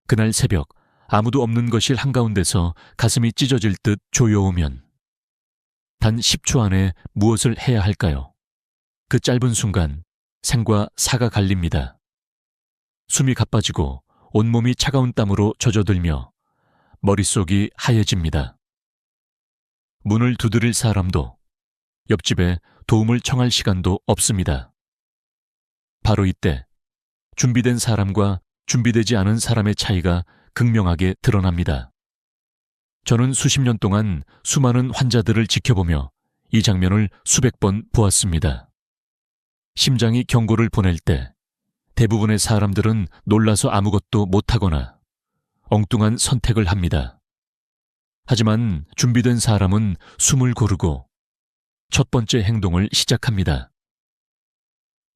그날 새벽 아무도 없는 거실 한가운데서 가슴이 찢어질 듯 조여오면 단 10초 안에 무엇을 해야 할까요? 그 짧은 순간 생과 사가 갈립니다. 숨이 가빠지고 온몸이 차가운 땀으로 젖어들며 머릿속이 하얘집니다. 문을 두드릴 사람도 옆집에 도움을 청할 시간도 없습니다. 바로 이때 준비된 사람과 준비되지 않은 사람의 차이가 극명하게 드러납니다. 저는 수십 년 동안 수많은 환자들을 지켜보며 이 장면을 수백 번 보았습니다. 심장이 경고를 보낼 때 대부분의 사람들은 놀라서 아무것도 못하거나 엉뚱한 선택을 합니다. 하지만 준비된 사람은 숨을 고르고 첫 번째 행동을 시작합니다.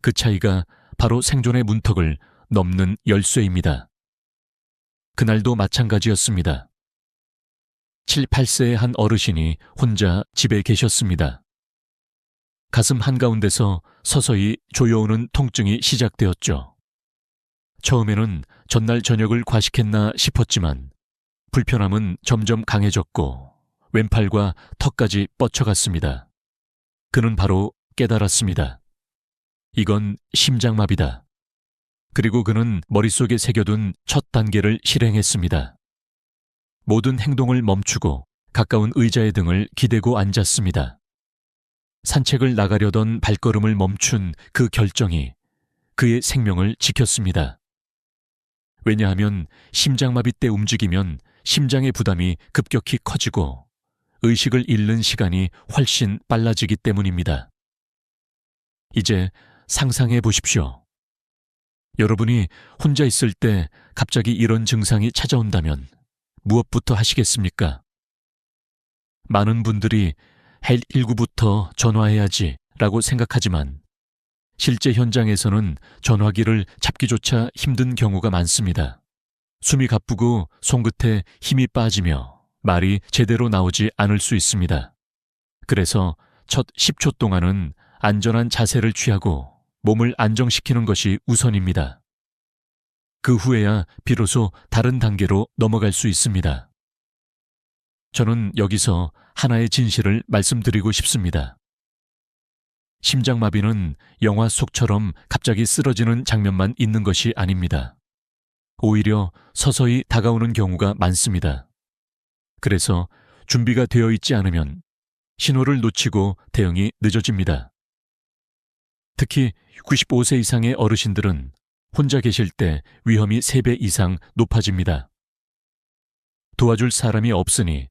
그 차이가 바로 생존의 문턱을 넘는 열쇠입니다. 그날도 마찬가지였습니다. 7, 8세의 한 어르신이 혼자 집에 계셨습니다. 가슴 한가운데서 서서히 조여오는 통증이 시작되었죠. 처음에는 전날 저녁을 과식했나 싶었지만 불편함은 점점 강해졌고 왼팔과 턱까지 뻗쳐갔습니다. 그는 바로 깨달았습니다. 이건 심장마비다. 그리고 그는 머릿속에 새겨둔 첫 단계를 실행했습니다. 모든 행동을 멈추고 가까운 의자의 등을 기대고 앉았습니다. 산책을 나가려던 발걸음을 멈춘 그 결정이 그의 생명을 지켰습니다. 왜냐하면 심장마비 때 움직이면 심장의 부담이 급격히 커지고 의식을 잃는 시간이 훨씬 빨라지기 때문입니다. 이제 상상해 보십시오. 여러분이 혼자 있을 때 갑자기 이런 증상이 찾아온다면 무엇부터 하시겠습니까? 많은 분들이 119부터 전화해야지 라고 생각하지만 실제 현장에서는 전화기를 잡기조차 힘든 경우가 많습니다. 숨이 가쁘고 손끝에 힘이 빠지며 말이 제대로 나오지 않을 수 있습니다. 그래서 첫 10초 동안은 안전한 자세를 취하고 몸을 안정시키는 것이 우선입니다. 그 후에야 비로소 다른 단계로 넘어갈 수 있습니다. 저는 여기서 하나의 진실을 말씀드리고 싶습니다. 심장마비는 영화 속처럼 갑자기 쓰러지는 장면만 있는 것이 아닙니다. 오히려 서서히 다가오는 경우가 많습니다. 그래서 준비가 되어 있지 않으면 신호를 놓치고 대응이 늦어집니다. 특히 95세 이상의 어르신들은 혼자 계실 때 위험이 3배 이상 높아집니다. 도와줄 사람이 없으니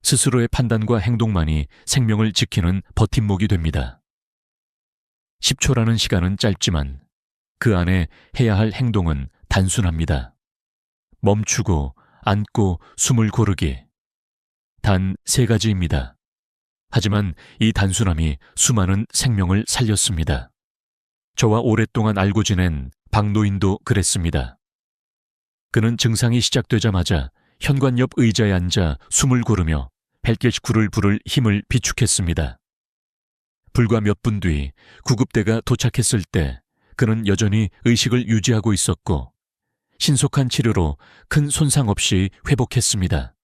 스스로의 판단과 행동만이 생명을 지키는 버팀목이 됩니다. 10초라는 시간은 짧지만 그 안에 해야 할 행동은 단순합니다. 멈추고 앉고 숨을 고르기. 단 3가지입니다. 하지만 이 단순함이 수많은 생명을 살렸습니다. 저와 오랫동안 알고 지낸 박노인도 그랬습니다. 그는 증상이 시작되자마자 현관 옆 의자에 앉아 숨을 고르며 벨게시쿨을 부를 힘을 비축했습니다. 불과 몇 분 뒤 구급대가 도착했을 때 그는 여전히 의식을 유지하고 있었고 신속한 치료로 큰 손상 없이 회복했습니다.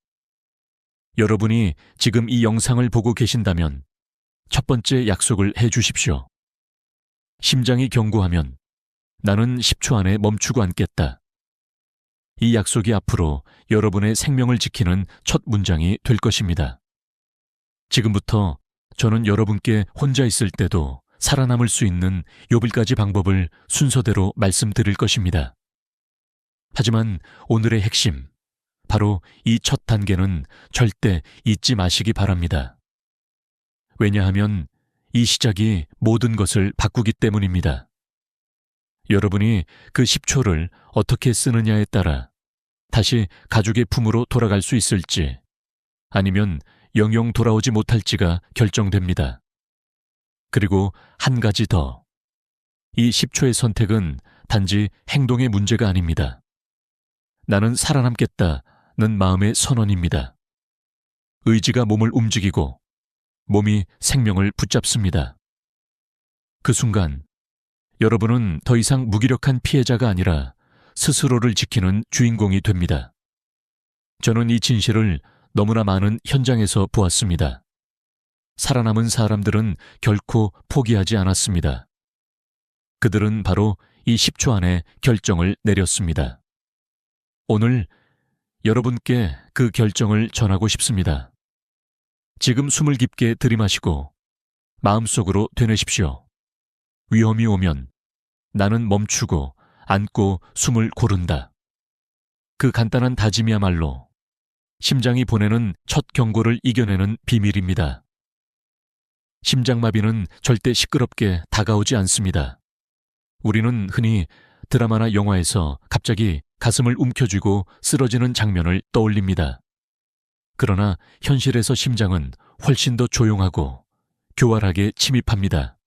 여러분이 지금 이 영상을 보고 계신다면 첫 번째 약속을 해 주십시오. 심장이 경고하면 나는 10초 안에 멈추고 앉겠다. 이 약속이 앞으로 여러분의 생명을 지키는 첫 문장이 될 것입니다. 지금부터 저는 여러분께 혼자 있을 때도 살아남을 수 있는 8가지 방법을 순서대로 말씀드릴 것입니다. 하지만 오늘의 핵심, 바로 이 첫 단계는 절대 잊지 마시기 바랍니다. 왜냐하면 이 시작이 모든 것을 바꾸기 때문입니다. 여러분이 그 10초를 어떻게 쓰느냐에 따라 다시 가족의 품으로 돌아갈 수 있을지 아니면 영영 돌아오지 못할지가 결정됩니다. 그리고 한 가지 더. 이 10초의 선택은 단지 행동의 문제가 아닙니다. 나는 살아남겠다는 마음의 선언입니다. 의지가 몸을 움직이고 몸이 생명을 붙잡습니다. 그 순간 여러분은 더 이상 무기력한 피해자가 아니라 스스로를 지키는 주인공이 됩니다. 저는 이 진실을 너무나 많은 현장에서 보았습니다. 살아남은 사람들은 결코 포기하지 않았습니다. 그들은 바로 이 10초 안에 결정을 내렸습니다. 오늘 여러분께 그 결정을 전하고 싶습니다. 지금 숨을 깊게 들이마시고 마음속으로 되뇌십시오. 위험이 오면 나는 멈추고 안고 숨을 고른다. 그 간단한 다짐이야말로 심장이 보내는 첫 경고를 이겨내는 비밀입니다. 심장마비는 절대 시끄럽게 다가오지 않습니다. 우리는 흔히 드라마나 영화에서 갑자기 가슴을 움켜쥐고 쓰러지는 장면을 떠올립니다. 그러나 현실에서 심장은 훨씬 더 조용하고 교활하게 침입합니다.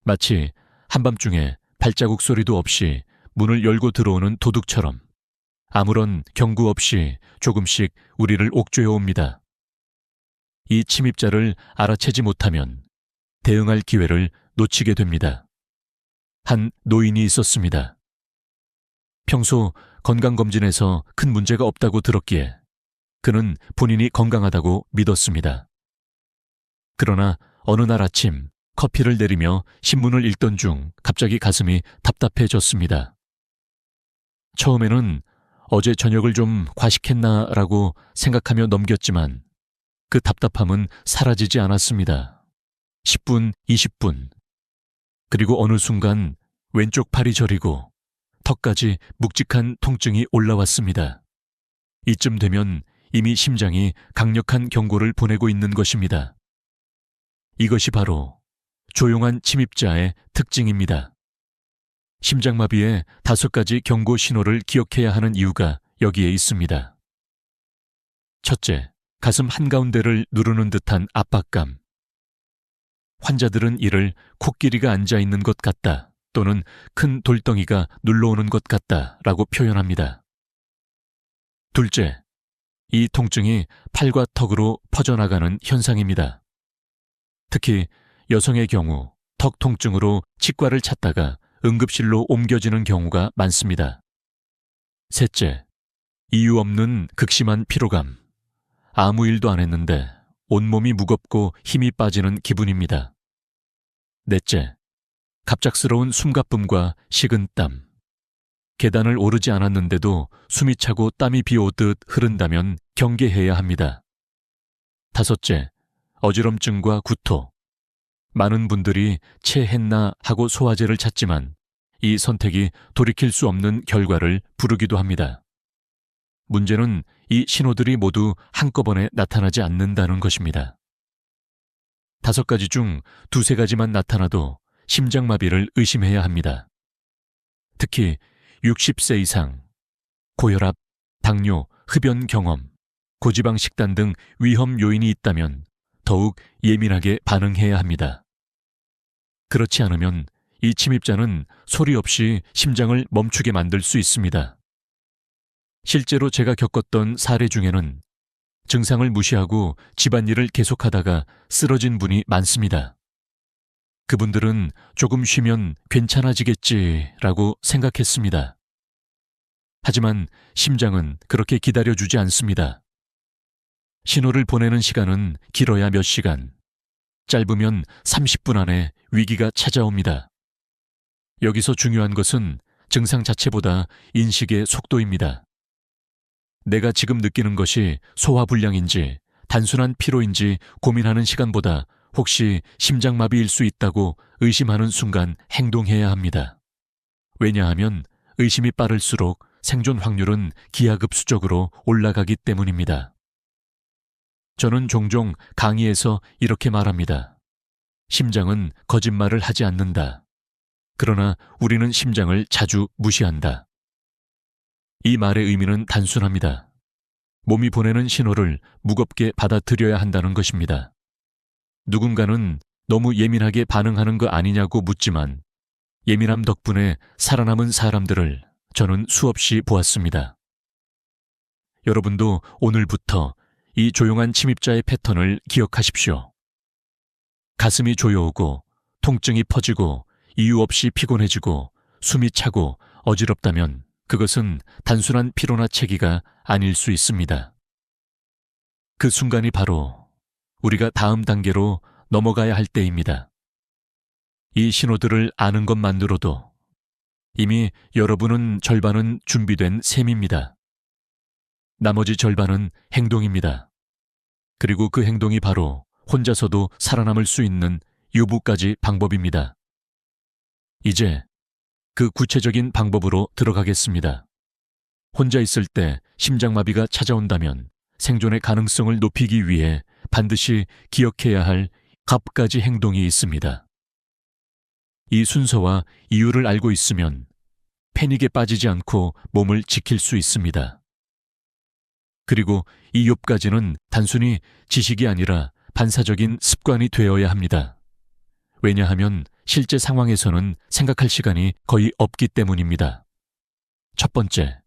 마치 한밤중에 발자국 소리도 없이 문을 열고 들어오는 도둑처럼 아무런 경고 없이 조금씩 우리를 옥죄어 옵니다. 이 침입자를 알아채지 못하면 대응할 기회를 놓치게 됩니다. 한 노인이 있었습니다. 평소 건강검진에서 큰 문제가 없다고 들었기에 그는 본인이 건강하다고 믿었습니다. 그러나 어느 날 아침 커피를 내리며 신문을 읽던 중 갑자기 가슴이 답답해졌습니다. 처음에는 어제 저녁을 좀 과식했나라고 생각하며 넘겼지만 그 답답함은 사라지지 않았습니다. 10분, 20분. 그리고 어느 순간 왼쪽 팔이 저리고 턱까지 묵직한 통증이 올라왔습니다. 이쯤 되면 이미 심장이 강력한 경고를 보내고 있는 것입니다. 이것이 바로 조용한 침입자의 특징입니다. 심장마비의 5가지 경고 신호를 기억해야 하는 이유가 여기에 있습니다. 첫째, 가슴 한가운데를 누르는 듯한 압박감. 환자들은 이를 코끼리가 앉아있는 것 같다 또는 큰 돌덩이가 눌러오는 것 같다 라고 표현합니다. 둘째, 이 통증이 팔과 턱으로 퍼져나가는 현상입니다. 특히 여성의 경우 턱 통증으로 치과를 찾다가 응급실로 옮겨지는 경우가 많습니다. 셋째, 이유 없는 극심한 피로감. 아무 일도 안 했는데 온몸이 무겁고 힘이 빠지는 기분입니다. 넷째, 갑작스러운 숨가쁨과 식은땀. 계단을 오르지 않았는데도 숨이 차고 땀이 비오듯 흐른다면 경계해야 합니다. 다섯째, 어지럼증과 구토. 많은 분들이 체했나 하고 소화제를 찾지만 이 선택이 돌이킬 수 없는 결과를 부르기도 합니다. 문제는 이 신호들이 모두 한꺼번에 나타나지 않는다는 것입니다. 5가지 중 2-3가지만 나타나도 심장마비를 의심해야 합니다. 특히 60세 이상, 고혈압, 당뇨, 흡연 경험, 고지방 식단 등 위험 요인이 있다면 더욱 예민하게 반응해야 합니다. 그렇지 않으면 이 침입자는 소리 없이 심장을 멈추게 만들 수 있습니다. 실제로 제가 겪었던 사례 중에는 증상을 무시하고 집안일을 계속하다가 쓰러진 분이 많습니다. 그분들은 조금 쉬면 괜찮아지겠지라고 생각했습니다. 하지만 심장은 그렇게 기다려주지 않습니다. 신호를 보내는 시간은 길어야 몇 시간, 짧으면 30분 안에 위기가 찾아옵니다. 여기서 중요한 것은 증상 자체보다 인식의 속도입니다. 내가 지금 느끼는 것이 소화불량인지 단순한 피로인지 고민하는 시간보다 혹시 심장마비일 수 있다고 의심하는 순간 행동해야 합니다. 왜냐하면 의심이 빠를수록 생존 확률은 기하급수적으로 올라가기 때문입니다. 저는 종종 강의에서 이렇게 말합니다. 심장은 거짓말을 하지 않는다. 그러나 우리는 심장을 자주 무시한다. 이 말의 의미는 단순합니다. 몸이 보내는 신호를 무겁게 받아들여야 한다는 것입니다. 누군가는 너무 예민하게 반응하는 거 아니냐고 묻지만 예민함 덕분에 살아남은 사람들을 저는 수없이 보았습니다. 여러분도 오늘부터 이 조용한 침입자의 패턴을 기억하십시오. 가슴이 조여오고 통증이 퍼지고 이유 없이 피곤해지고 숨이 차고 어지럽다면 그것은 단순한 피로나 체기가 아닐 수 있습니다. 그 순간이 바로 우리가 다음 단계로 넘어가야 할 때입니다. 이 신호들을 아는 것만으로도 이미 여러분은 절반은 준비된 셈입니다. 나머지 절반은 행동입니다. 그리고 그 행동이 바로 혼자서도 살아남을 수 있는 유부까지 방법입니다. 이제 그 구체적인 방법으로 들어가겠습니다. 혼자 있을 때 심장마비가 찾아온다면 생존의 가능성을 높이기 위해 반드시 기억해야 할 9가지 행동이 있습니다. 이 순서와 이유를 알고 있으면 패닉에 빠지지 않고 몸을 지킬 수 있습니다. 그리고 이 9가지는 단순히 지식이 아니라 반사적인 습관이 되어야 합니다. 왜냐하면 실제 상황에서는 생각할 시간이 거의 없기 때문입니다. 첫 번째,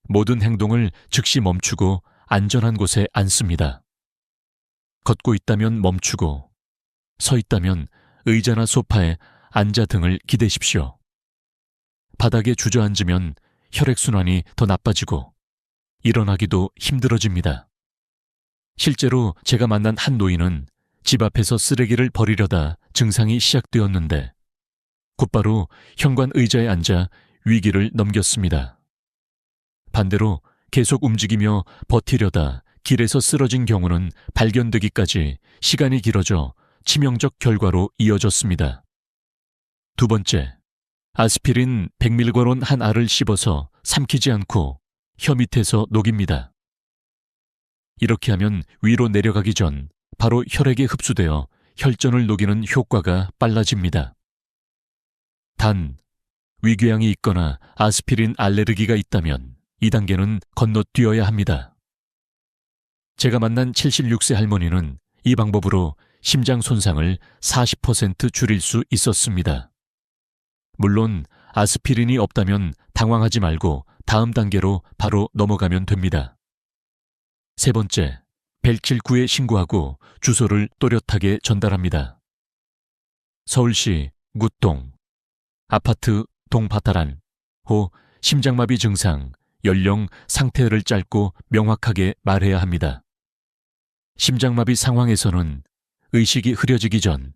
모든 행동을 즉시 멈추고 안전한 곳에 앉습니다. 걷고 있다면 멈추고, 서 있다면 의자나 소파에 앉아 등을 기대십시오. 바닥에 주저앉으면 혈액순환이 더 나빠지고 일어나기도 힘들어집니다. 실제로 제가 만난 한 노인은 집 앞에서 쓰레기를 버리려다 증상이 시작되었는데 곧바로 현관 의자에 앉아 위기를 넘겼습니다. 반대로 계속 움직이며 버티려다 길에서 쓰러진 경우는 발견되기까지 시간이 길어져 치명적 결과로 이어졌습니다. 두 번째, 아스피린 100mg 한 알을 씹어서 삼키지 않고 혀 밑에서 녹입니다. 이렇게 하면 위로 내려가기 전 바로 혈액에 흡수되어 혈전을 녹이는 효과가 빨라집니다. 단, 위궤양이 있거나 아스피린 알레르기가 있다면 이 단계는 건너뛰어야 합니다. 제가 만난 76세 할머니는 이 방법으로 심장 손상을 40% 줄일 수 있었습니다. 물론 아스피린이 없다면 당황하지 말고 다음 단계로 바로 넘어가면 됩니다. 세 번째, 179에 신고하고 주소를 또렷하게 전달합니다. 서울시 굿동, 아파트 동바타란, 호 심장마비 증상, 연령, 상태를 짧고 명확하게 말해야 합니다. 심장마비 상황에서는 의식이 흐려지기 전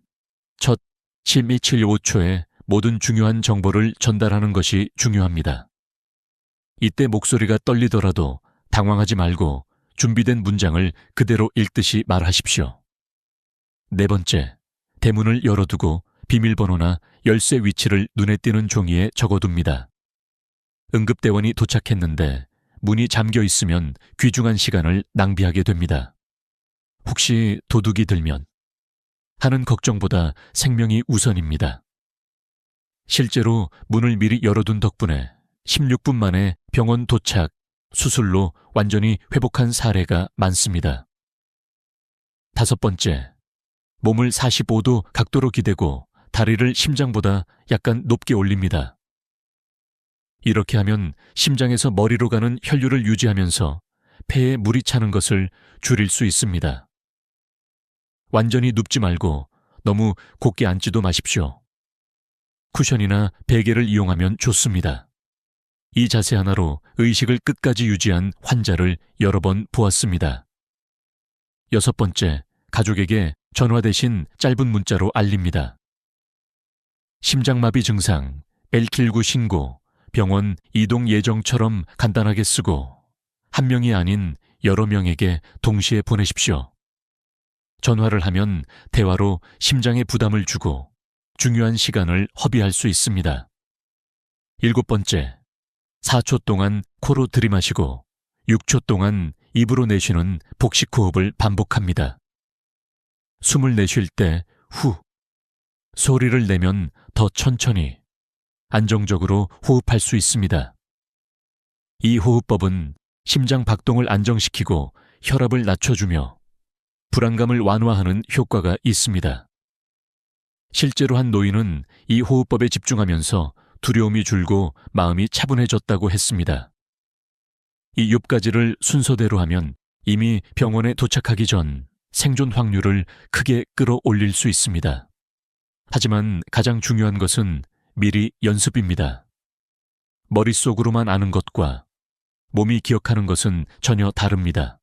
첫 1275초에 모든 중요한 정보를 전달하는 것이 중요합니다. 이때 목소리가 떨리더라도 당황하지 말고 준비된 문장을 그대로 읽듯이 말하십시오. 네 번째, 대문을 열어두고 비밀번호나 열쇠 위치를 눈에 띄는 종이에 적어둡니다. 응급대원이 도착했는데 문이 잠겨 있으면 귀중한 시간을 낭비하게 됩니다. 혹시 도둑이 들면 하는 걱정보다 생명이 우선입니다. 실제로 문을 미리 열어둔 덕분에 16분 만에 병원 도착, 수술로 완전히 회복한 사례가 많습니다. 다섯 번째, 몸을 45도 각도로 기대고 다리를 심장보다 약간 높게 올립니다. 이렇게 하면 심장에서 머리로 가는 혈류를 유지하면서 폐에 물이 차는 것을 줄일 수 있습니다. 완전히 눕지 말고 너무 곧게 앉지도 마십시오. 쿠션이나 베개를 이용하면 좋습니다. 이 자세 하나로 의식을 끝까지 유지한 환자를 여러 번 보았습니다. 여섯 번째, 가족에게 전화 대신 짧은 문자로 알립니다. 심장마비 증상, 119 신고, 병원 이동 예정처럼 간단하게 쓰고 한 명이 아닌 여러 명에게 동시에 보내십시오. 전화를 하면 대화로 심장에 부담을 주고 중요한 시간을 허비할 수 있습니다. 일곱 번째, 4초 동안 코로 들이마시고 6초 동안 입으로 내쉬는 복식 호흡을 반복합니다. 숨을 내쉴 때 후, 소리를 내면 더 천천히, 안정적으로 호흡할 수 있습니다. 이 호흡법은 심장 박동을 안정시키고 혈압을 낮춰주며 불안감을 완화하는 효과가 있습니다. 실제로 한 노인은 이 호흡법에 집중하면서 두려움이 줄고 마음이 차분해졌다고 했습니다. 이 6가지를 순서대로 하면 이미 병원에 도착하기 전 생존 확률을 크게 끌어올릴 수 있습니다. 하지만 가장 중요한 것은 미리 연습입니다. 머릿속으로만 아는 것과 몸이 기억하는 것은 전혀 다릅니다.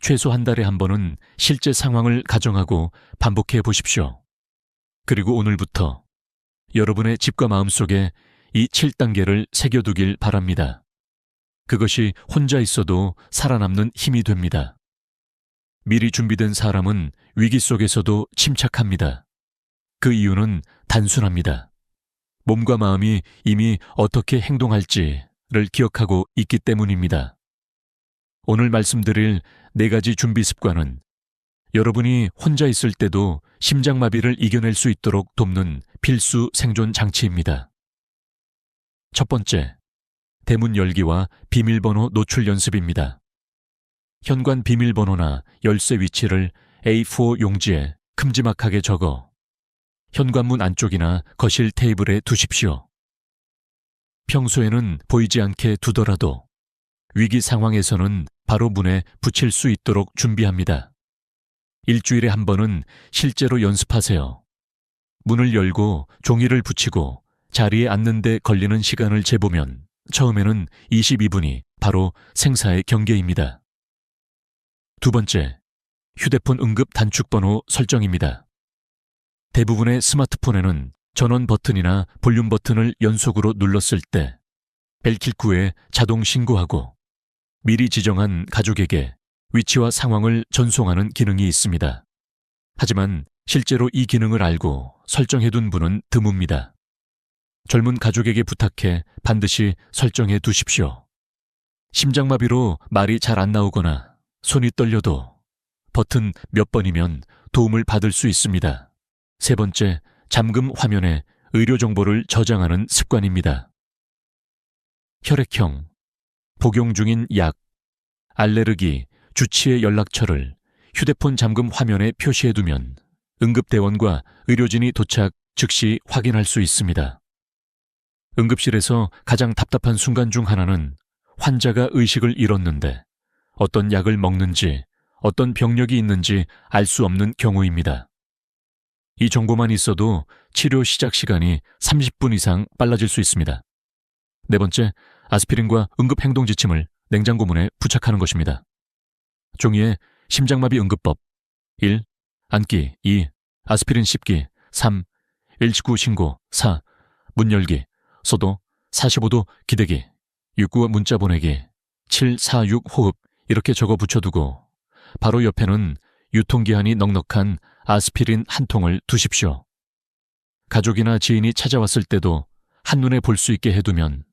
최소 한 달에 한 번은 실제 상황을 가정하고 반복해 보십시오. 그리고 오늘부터 여러분의 집과 마음속에 이 7단계를 새겨두길 바랍니다. 그것이 혼자 있어도 살아남는 힘이 됩니다. 미리 준비된 사람은 위기 속에서도 침착합니다. 그 이유는 단순합니다. 몸과 마음이 이미 어떻게 행동할지를 기억하고 있기 때문입니다. 오늘 말씀드릴 4가지 준비 습관은 여러분이 혼자 있을 때도 심장마비를 이겨낼 수 있도록 돕는 필수 생존 장치입니다. 첫 번째, 대문 열기와 비밀번호 노출 연습입니다. 현관 비밀번호나 열쇠 위치를 A4 용지에 큼지막하게 적어 현관문 안쪽이나 거실 테이블에 두십시오. 평소에는 보이지 않게 두더라도 위기 상황에서는 바로 문에 붙일 수 있도록 준비합니다. 일주일에 한 번은 실제로 연습하세요. 문을 열고 종이를 붙이고 자리에 앉는 데 걸리는 시간을 재보면 처음에는 22분이 바로 생사의 경계입니다. 두 번째, 휴대폰 응급 단축번호 설정입니다. 대부분의 스마트폰에는 전원 버튼이나 볼륨 버튼을 연속으로 눌렀을 때 벨킬구에 자동 신고하고 미리 지정한 가족에게 위치와 상황을 전송하는 기능이 있습니다. 하지만 실제로 이 기능을 알고 설정해둔 분은 드뭅니다. 젊은 가족에게 부탁해 반드시 설정해 두십시오. 심장마비로 말이 잘 안 나오거나 손이 떨려도 버튼 몇 번이면 도움을 받을 수 있습니다. 세 번째, 잠금 화면에 의료 정보를 저장하는 습관입니다. 혈액형, 복용 중인 약, 알레르기, 주치의 연락처를 휴대폰 잠금 화면에 표시해두면 응급대원과 의료진이 도착 즉시 확인할 수 있습니다. 응급실에서 가장 답답한 순간 중 하나는 환자가 의식을 잃었는데 어떤 약을 먹는지, 어떤 병력이 있는지 알 수 없는 경우입니다. 이 정보만 있어도 치료 시작 시간이 30분 이상 빨라질 수 있습니다. 네 번째, 아스피린과 응급행동지침을 냉장고 문에 부착하는 것입니다. 종이에 심장마비 응급법 1. 앉기 2. 아스피린 씹기 3. 119 신고 4. 문 열기 소도 45도 기대기 69 문자 보내기 746 호흡 이렇게 적어 붙여두고 바로 옆에는 유통기한이 넉넉한 아스피린 한 통을 두십시오. 가족이나 지인이 찾아왔을 때도 한눈에 볼 수 있게 해두면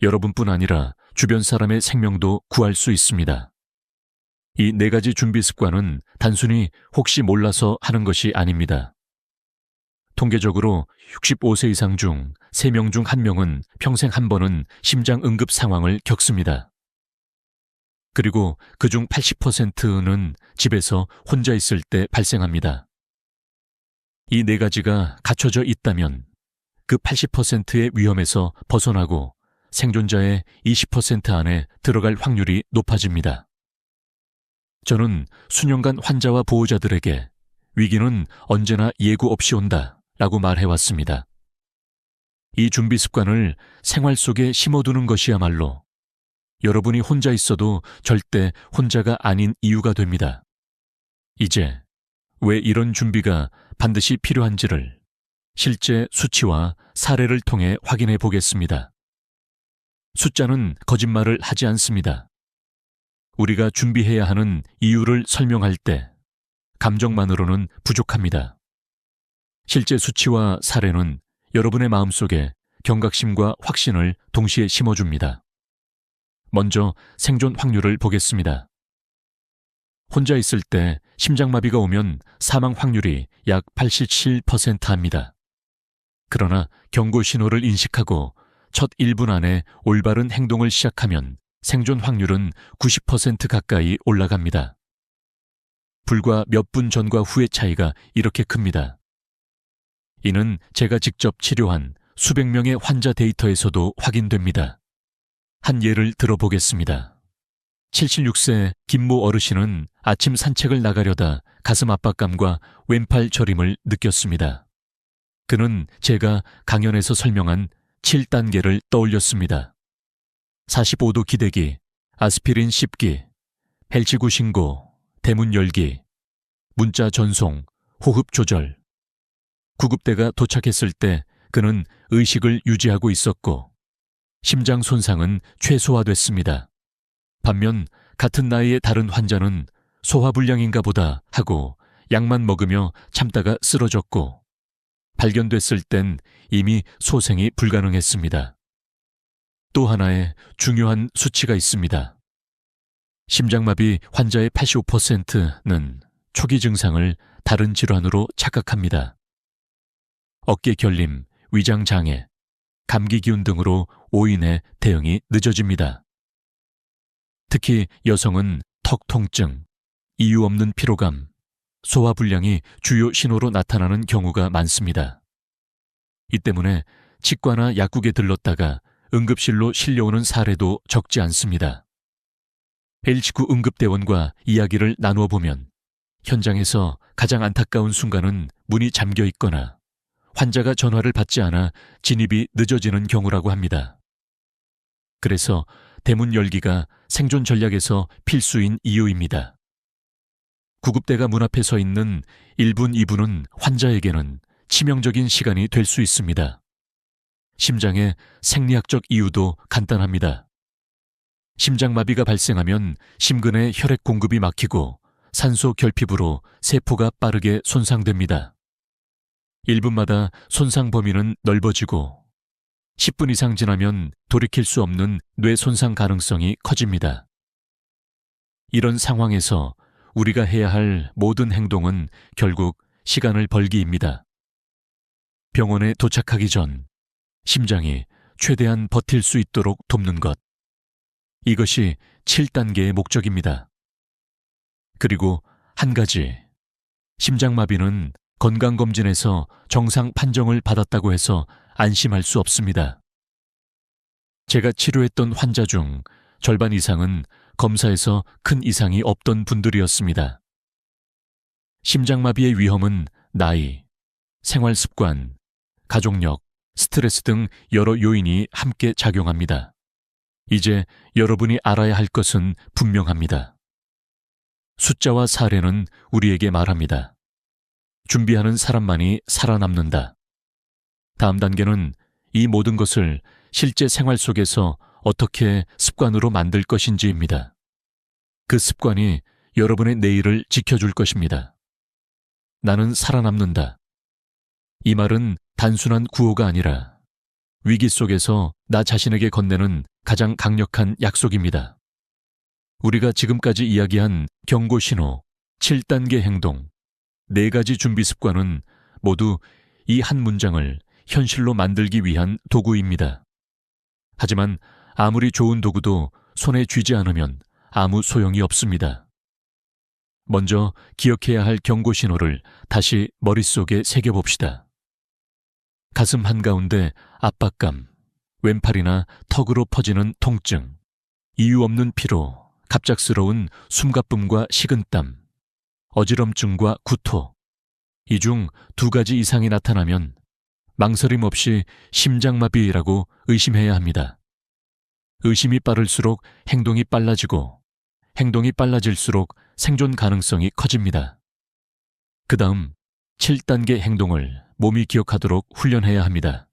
여러분뿐 아니라 주변 사람의 생명도 구할 수 있습니다. 이 4가지 준비 습관은 단순히 혹시 몰라서 하는 것이 아닙니다. 통계적으로 65세 이상 중 3명 중 1명은 평생 한 번은 심장 응급 상황을 겪습니다. 그리고 그중 80%는 집에서 혼자 있을 때 발생합니다. 이 4가지가 갖춰져 있다면 그 80%의 위험에서 벗어나고 생존자의 20% 안에 들어갈 확률이 높아집니다. 저는 수년간 환자와 보호자들에게 위기는 언제나 예고 없이 온다 라고 말해왔습니다. 이 준비 습관을 생활 속에 심어두는 것이야말로 여러분이 혼자 있어도 절대 혼자가 아닌 이유가 됩니다. 이제 왜 이런 준비가 반드시 필요한지를 실제 수치와 사례를 통해 확인해 보겠습니다. 숫자는 거짓말을 하지 않습니다. 우리가 준비해야 하는 이유를 설명할 때 감정만으로는 부족합니다. 실제 수치와 사례는 여러분의 마음속에 경각심과 확신을 동시에 심어줍니다. 먼저 생존 확률을 보겠습니다. 혼자 있을 때 심장마비가 오면 사망 확률이 약 87% 합니다. 그러나 경고 신호를 인식하고 첫 1분 안에 올바른 행동을 시작하면 생존 확률은 90% 가까이 올라갑니다. 불과 몇 분 전과 후의 차이가 이렇게 큽니다. 이는 제가 직접 치료한 수백 명의 환자 데이터에서도 확인됩니다. 한 예를 들어보겠습니다. 76세 김모 어르신은 아침 산책을 나가려다 가슴 압박감과 왼팔 저림을 느꼈습니다. 그는 제가 강연에서 설명한 7단계를 떠올렸습니다. 45도 기대기, 아스피린 씹기, 헬치구 신고, 대문 열기, 문자 전송, 호흡 조절. 구급대가 도착했을 때 그는 의식을 유지하고 있었고 심장 손상은 최소화됐습니다. 반면 같은 나이의 다른 환자는 소화불량인가 보다 하고 약만 먹으며 참다가 쓰러졌고 발견됐을 땐 이미 소생이 불가능했습니다. 또 하나의 중요한 수치가 있습니다. 심장마비 환자의 85%는 초기 증상을 다른 질환으로 착각합니다. 어깨 결림, 위장 장애, 감기 기운 등으로 오인해 대응이 늦어집니다. 특히 여성은 턱 통증, 이유 없는 피로감, 소화불량이 주요 신호로 나타나는 경우가 많습니다. 이 때문에 치과나 약국에 들렀다가 응급실로 실려오는 사례도 적지 않습니다. H9 응급대원과 이야기를 나누어 보면 현장에서 가장 안타까운 순간은 문이 잠겨 있거나 환자가 전화를 받지 않아 진입이 늦어지는 경우라고 합니다. 그래서 대문 열기가 생존 전략에서 필수인 이유입니다. 구급대가 문 앞에 서 있는 1분, 2분은 환자에게는 치명적인 시간이 될 수 있습니다. 심장의 생리학적 이유도 간단합니다. 심장마비가 발생하면 심근의 혈액 공급이 막히고 산소 결핍으로 세포가 빠르게 손상됩니다. 1분마다 손상 범위는 넓어지고 10분 이상 지나면 돌이킬 수 없는 뇌 손상 가능성이 커집니다. 이런 상황에서 우리가 해야 할 모든 행동은 결국 시간을 벌기입니다. 병원에 도착하기 전 심장이 최대한 버틸 수 있도록 돕는 것. 이것이 7단계의 목적입니다. 그리고 한 가지, 심장마비는 건강검진에서 정상 판정을 받았다고 해서 안심할 수 없습니다. 제가 치료했던 환자 중 절반 이상은 검사에서 큰 이상이 없던 분들이었습니다. 심장마비의 위험은 나이, 생활습관, 가족력, 스트레스 등 여러 요인이 함께 작용합니다. 이제 여러분이 알아야 할 것은 분명합니다. 숫자와 사례는 우리에게 말합니다. 준비하는 사람만이 살아남는다. 다음 단계는 이 모든 것을 실제 생활 속에서 어떻게 습관으로 만들 것인지입니다. 그 습관이 여러분의 내일을 지켜줄 것입니다. 나는 살아남는다. 이 말은 단순한 구호가 아니라 위기 속에서 나 자신에게 건네는 가장 강력한 약속입니다. 우리가 지금까지 이야기한 경고 신호, 7단계 행동, 4가지 준비 습관은 모두 이 한 문장을 현실로 만들기 위한 도구입니다. 하지만 아무리 좋은 도구도 손에 쥐지 않으면 아무 소용이 없습니다. 먼저 기억해야 할 경고 신호를 다시 머릿속에 새겨봅시다. 가슴 한가운데 압박감, 왼팔이나 턱으로 퍼지는 통증, 이유 없는 피로, 갑작스러운 숨가쁨과 식은땀, 어지럼증과 구토. 이 중 2가지 이상이 나타나면 망설임 없이 심장마비라고 의심해야 합니다. 의심이 빠를수록 행동이 빨라지고 행동이 빨라질수록 생존 가능성이 커집니다. 그 다음 7단계 행동을 몸이 기억하도록 훈련해야 합니다.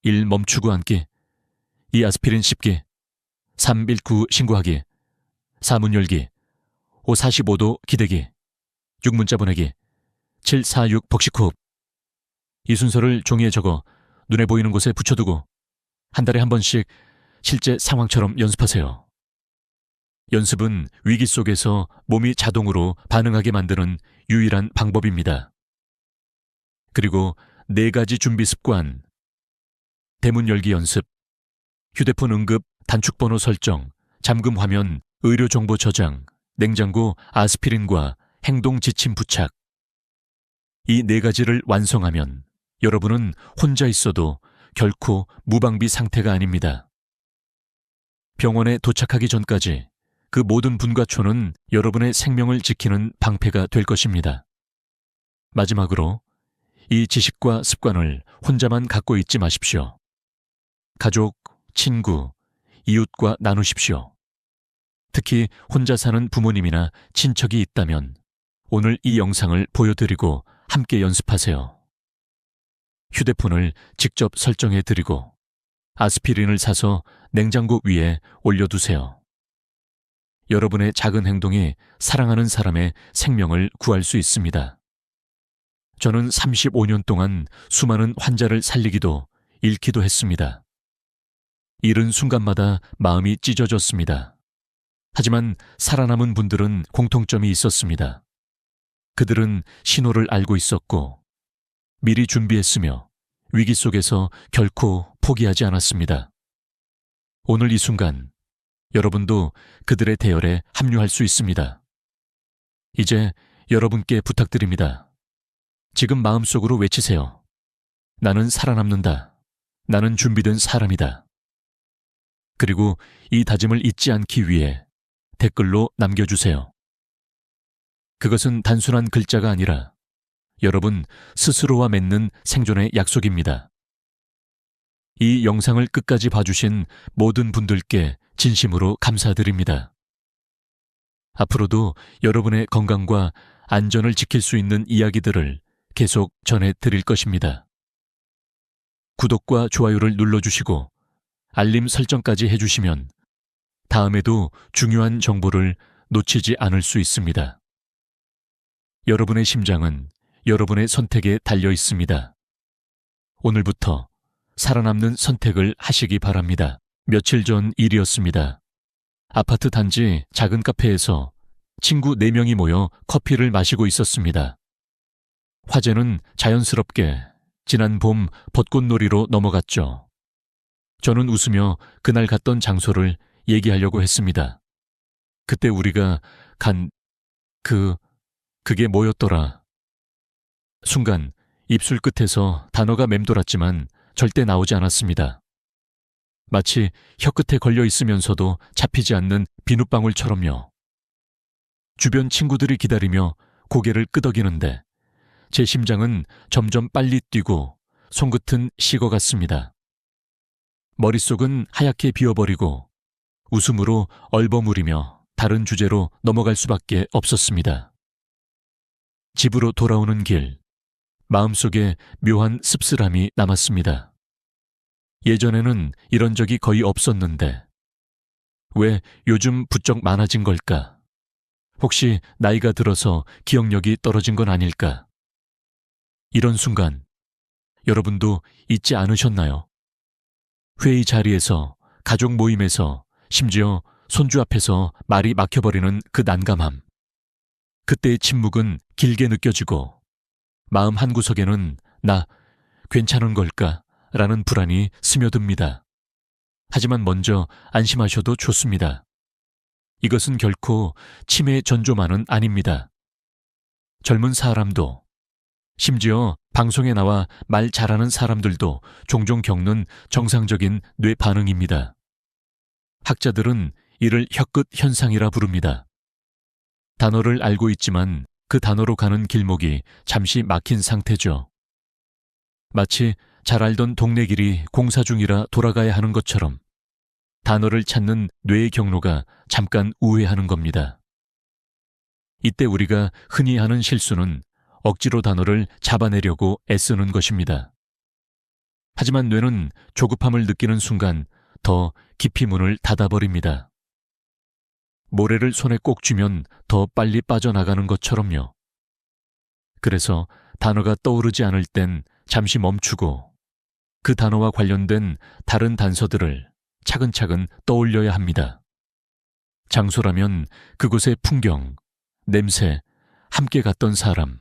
1. 멈추고 앉기, 2. 아스피린 씹기, 3. 119 신고하기, 4. 문 열기, 5. 45도 기대기, 6. 문자 보내기, 7. 46 복식호흡. 이 순서를 종이에 적어 눈에 보이는 곳에 붙여두고 한 달에 한 번씩 실제 상황처럼 연습하세요. 연습은 위기 속에서 몸이 자동으로 반응하게 만드는 유일한 방법입니다. 그리고 4가지 준비 습관. 대문 열기 연습, 휴대폰 응급 단축번호 설정, 잠금 화면, 의료 정보 저장, 냉장고 아스피린과 행동 지침 부착. 이 4가지를 완성하면 여러분은 혼자 있어도 결코 무방비 상태가 아닙니다. 병원에 도착하기 전까지 그 모든 분과초는 여러분의 생명을 지키는 방패가 될 것입니다. 마지막으로 이 지식과 습관을 혼자만 갖고 있지 마십시오. 가족, 친구, 이웃과 나누십시오. 특히 혼자 사는 부모님이나 친척이 있다면 오늘 이 영상을 보여드리고 함께 연습하세요. 휴대폰을 직접 설정해 드리고 아스피린을 사서 냉장고 위에 올려두세요. 여러분의 작은 행동이 사랑하는 사람의 생명을 구할 수 있습니다. 저는 35년 동안 수많은 환자를 살리기도 잃기도 했습니다. 잃은 순간마다 마음이 찢어졌습니다. 하지만 살아남은 분들은 공통점이 있었습니다. 그들은 신호를 알고 있었고 미리 준비했으며 위기 속에서 결코 포기하지 않았습니다. 오늘 이 순간 여러분도 그들의 대열에 합류할 수 있습니다. 이제 여러분께 부탁드립니다. 지금 마음속으로 외치세요. 나는 살아남는다. 나는 준비된 사람이다. 그리고 이 다짐을 잊지 않기 위해 댓글로 남겨주세요. 그것은 단순한 글자가 아니라 여러분 스스로와 맺는 생존의 약속입니다. 이 영상을 끝까지 봐주신 모든 분들께 진심으로 감사드립니다. 앞으로도 여러분의 건강과 안전을 지킬 수 있는 이야기들을 계속 전해드릴 것입니다. 구독과 좋아요를 눌러주시고 알림 설정까지 해주시면 다음에도 중요한 정보를 놓치지 않을 수 있습니다. 여러분의 심장은 여러분의 선택에 달려 있습니다. 오늘부터 살아남는 선택을 하시기 바랍니다. 며칠 전 일이었습니다. 아파트 단지 작은 카페에서 친구 4명이 모여 커피를 마시고 있었습니다. 화제는 자연스럽게 지난 봄 벚꽃놀이로 넘어갔죠. 저는 웃으며 그날 갔던 장소를 얘기하려고 했습니다. 그때 우리가 그게 뭐였더라? 순간 입술 끝에서 단어가 맴돌았지만 절대 나오지 않았습니다. 마치 혀끝에 걸려 있으면서도 잡히지 않는 비눗방울처럼요. 주변 친구들이 기다리며 고개를 끄덕이는데 제 심장은 점점 빨리 뛰고 손끝은 식어갔습니다. 머릿속은 하얗게 비어버리고 웃음으로 얼버무리며 다른 주제로 넘어갈 수밖에 없었습니다. 집으로 돌아오는 길, 마음속에 묘한 씁쓸함이 남았습니다. 예전에는 이런 적이 거의 없었는데 왜 요즘 부쩍 많아진 걸까? 혹시 나이가 들어서 기억력이 떨어진 건 아닐까? 이런 순간 여러분도 잊지 않으셨나요? 회의 자리에서, 가족 모임에서, 심지어 손주 앞에서 말이 막혀버리는 그 난감함. 그때의 침묵은 길게 느껴지고 마음 한구석에는 나 괜찮은 걸까? 라는 불안이 스며듭니다. 하지만 먼저 안심하셔도 좋습니다. 이것은 결코 치매 전조만은 아닙니다. 젊은 사람도, 심지어 방송에 나와 말 잘하는 사람들도 종종 겪는 정상적인 뇌 반응입니다. 학자들은 이를 혀끝 현상이라 부릅니다. 단어를 알고 있지만 그 단어로 가는 길목이 잠시 막힌 상태죠. 마치 잘 알던 동네 길이 공사 중이라 돌아가야 하는 것처럼 단어를 찾는 뇌의 경로가 잠깐 우회하는 겁니다. 이때 우리가 흔히 하는 실수는 억지로 단어를 잡아내려고 애쓰는 것입니다. 하지만 뇌는 조급함을 느끼는 순간 더 깊이 문을 닫아버립니다. 모래를 손에 꼭 쥐면 더 빨리 빠져나가는 것처럼요. 그래서 단어가 떠오르지 않을 땐 잠시 멈추고 그 단어와 관련된 다른 단서들을 차근차근 떠올려야 합니다. 장소라면 그곳의 풍경, 냄새, 함께 갔던 사람,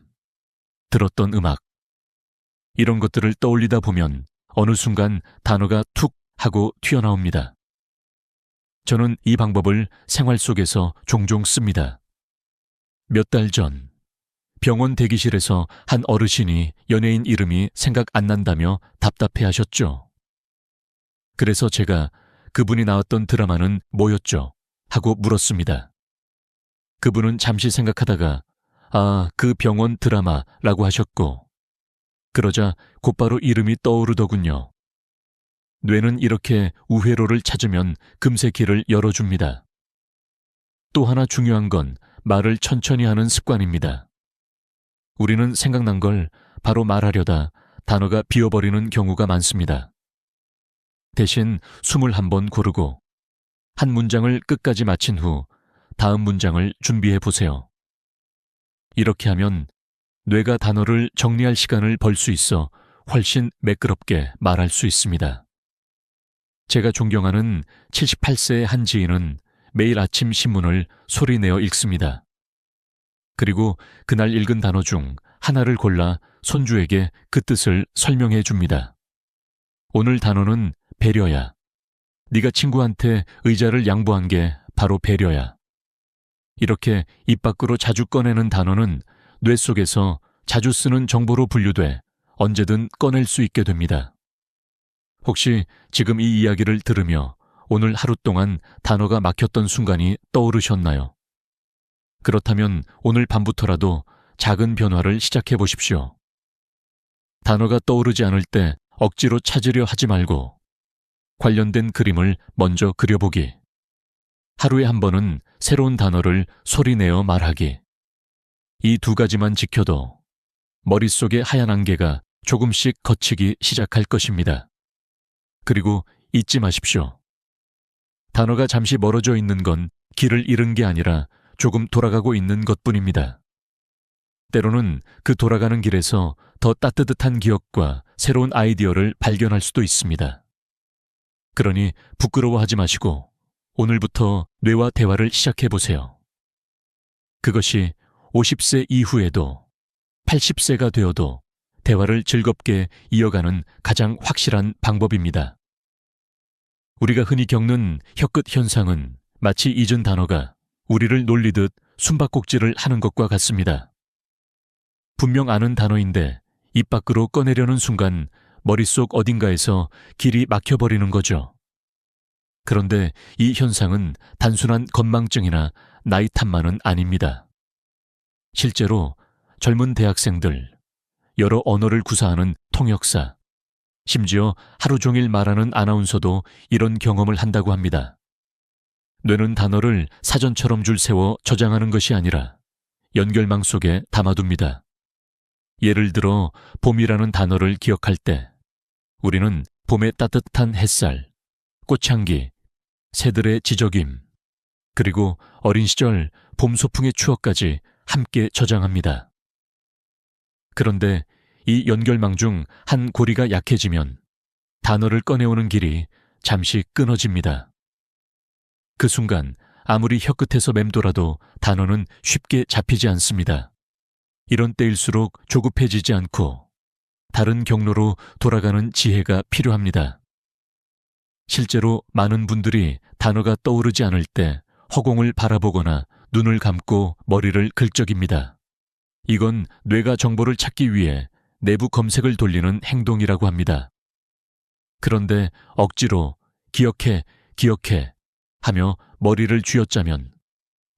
들었던 음악, 이런 것들을 떠올리다 보면 어느 순간 단어가 툭 하고 튀어나옵니다. 저는 이 방법을 생활 속에서 종종 씁니다. 몇 달 전 병원 대기실에서 한 어르신이 연예인 이름이 생각 안 난다며 답답해 하셨죠. 그래서 제가 그분이 나왔던 드라마는 뭐였죠? 하고 물었습니다. 그분은 잠시 생각하다가 그 병원 드라마라고 하셨고 그러자 곧바로 이름이 떠오르더군요. 뇌는 이렇게 우회로를 찾으면 금세 길을 열어줍니다. 또 하나 중요한 건 말을 천천히 하는 습관입니다. 우리는 생각난 걸 바로 말하려다 단어가 비어버리는 경우가 많습니다. 대신 숨을 한번 고르고 한 문장을 끝까지 마친 후 다음 문장을 준비해 보세요. 이렇게 하면 뇌가 단어를 정리할 시간을 벌 수 있어 훨씬 매끄럽게 말할 수 있습니다. 제가 존경하는 78세의 한 지인은 매일 아침 신문을 소리내어 읽습니다. 그리고 그날 읽은 단어 중 하나를 골라 손주에게 그 뜻을 설명해 줍니다. 오늘 단어는 배려야. 네가 친구한테 의자를 양보한 게 바로 배려야. 이렇게 입 밖으로 자주 꺼내는 단어는 뇌 속에서 자주 쓰는 정보로 분류돼 언제든 꺼낼 수 있게 됩니다. 혹시 지금 이 이야기를 들으며 오늘 하루 동안 단어가 막혔던 순간이 떠오르셨나요? 그렇다면 오늘 밤부터라도 작은 변화를 시작해 보십시오. 단어가 떠오르지 않을 때 억지로 찾으려 하지 말고 관련된 그림을 먼저 그려보기. 하루에 한 번은 새로운 단어를 소리내어 말하기. 이 두 가지만 지켜도 머릿속의 하얀 안개가 조금씩 걷히기 시작할 것입니다. 그리고 잊지 마십시오. 단어가 잠시 멀어져 있는 건 길을 잃은 게 아니라 조금 돌아가고 있는 것뿐입니다. 때로는 그 돌아가는 길에서 더 따뜻한 기억과 새로운 아이디어를 발견할 수도 있습니다. 그러니 부끄러워하지 마시고 오늘부터 뇌와 대화를 시작해 보세요. 그것이 50세 이후에도 80세가 되어도 대화를 즐겁게 이어가는 가장 확실한 방법입니다. 우리가 흔히 겪는 혀끝 현상은 마치 잊은 단어가 우리를 놀리듯 숨바꼭질을 하는 것과 같습니다. 분명 아는 단어인데 입 밖으로 꺼내려는 순간 머릿속 어딘가에서 길이 막혀버리는 거죠. 그런데 이 현상은 단순한 건망증이나 나이 탓만은 아닙니다. 실제로 젊은 대학생들, 여러 언어를 구사하는 통역사, 심지어 하루 종일 말하는 아나운서도 이런 경험을 한다고 합니다. 뇌는 단어를 사전처럼 줄 세워 저장하는 것이 아니라 연결망 속에 담아둡니다. 예를 들어 봄이라는 단어를 기억할 때 우리는 봄의 따뜻한 햇살, 꽃향기, 새들의 지저귐, 그리고 어린 시절 봄 소풍의 추억까지 함께 저장합니다. 그런데 이 연결망 중 한 고리가 약해지면 단어를 꺼내오는 길이 잠시 끊어집니다. 그 순간 아무리 혀끝에서 맴돌아도 단어는 쉽게 잡히지 않습니다. 이런 때일수록 조급해지지 않고 다른 경로로 돌아가는 지혜가 필요합니다. 실제로 많은 분들이 단어가 떠오르지 않을 때 허공을 바라보거나 눈을 감고 머리를 긁적입니다. 이건 뇌가 정보를 찾기 위해 내부 검색을 돌리는 행동이라고 합니다. 그런데 억지로 기억해 하며 머리를 쥐어짜면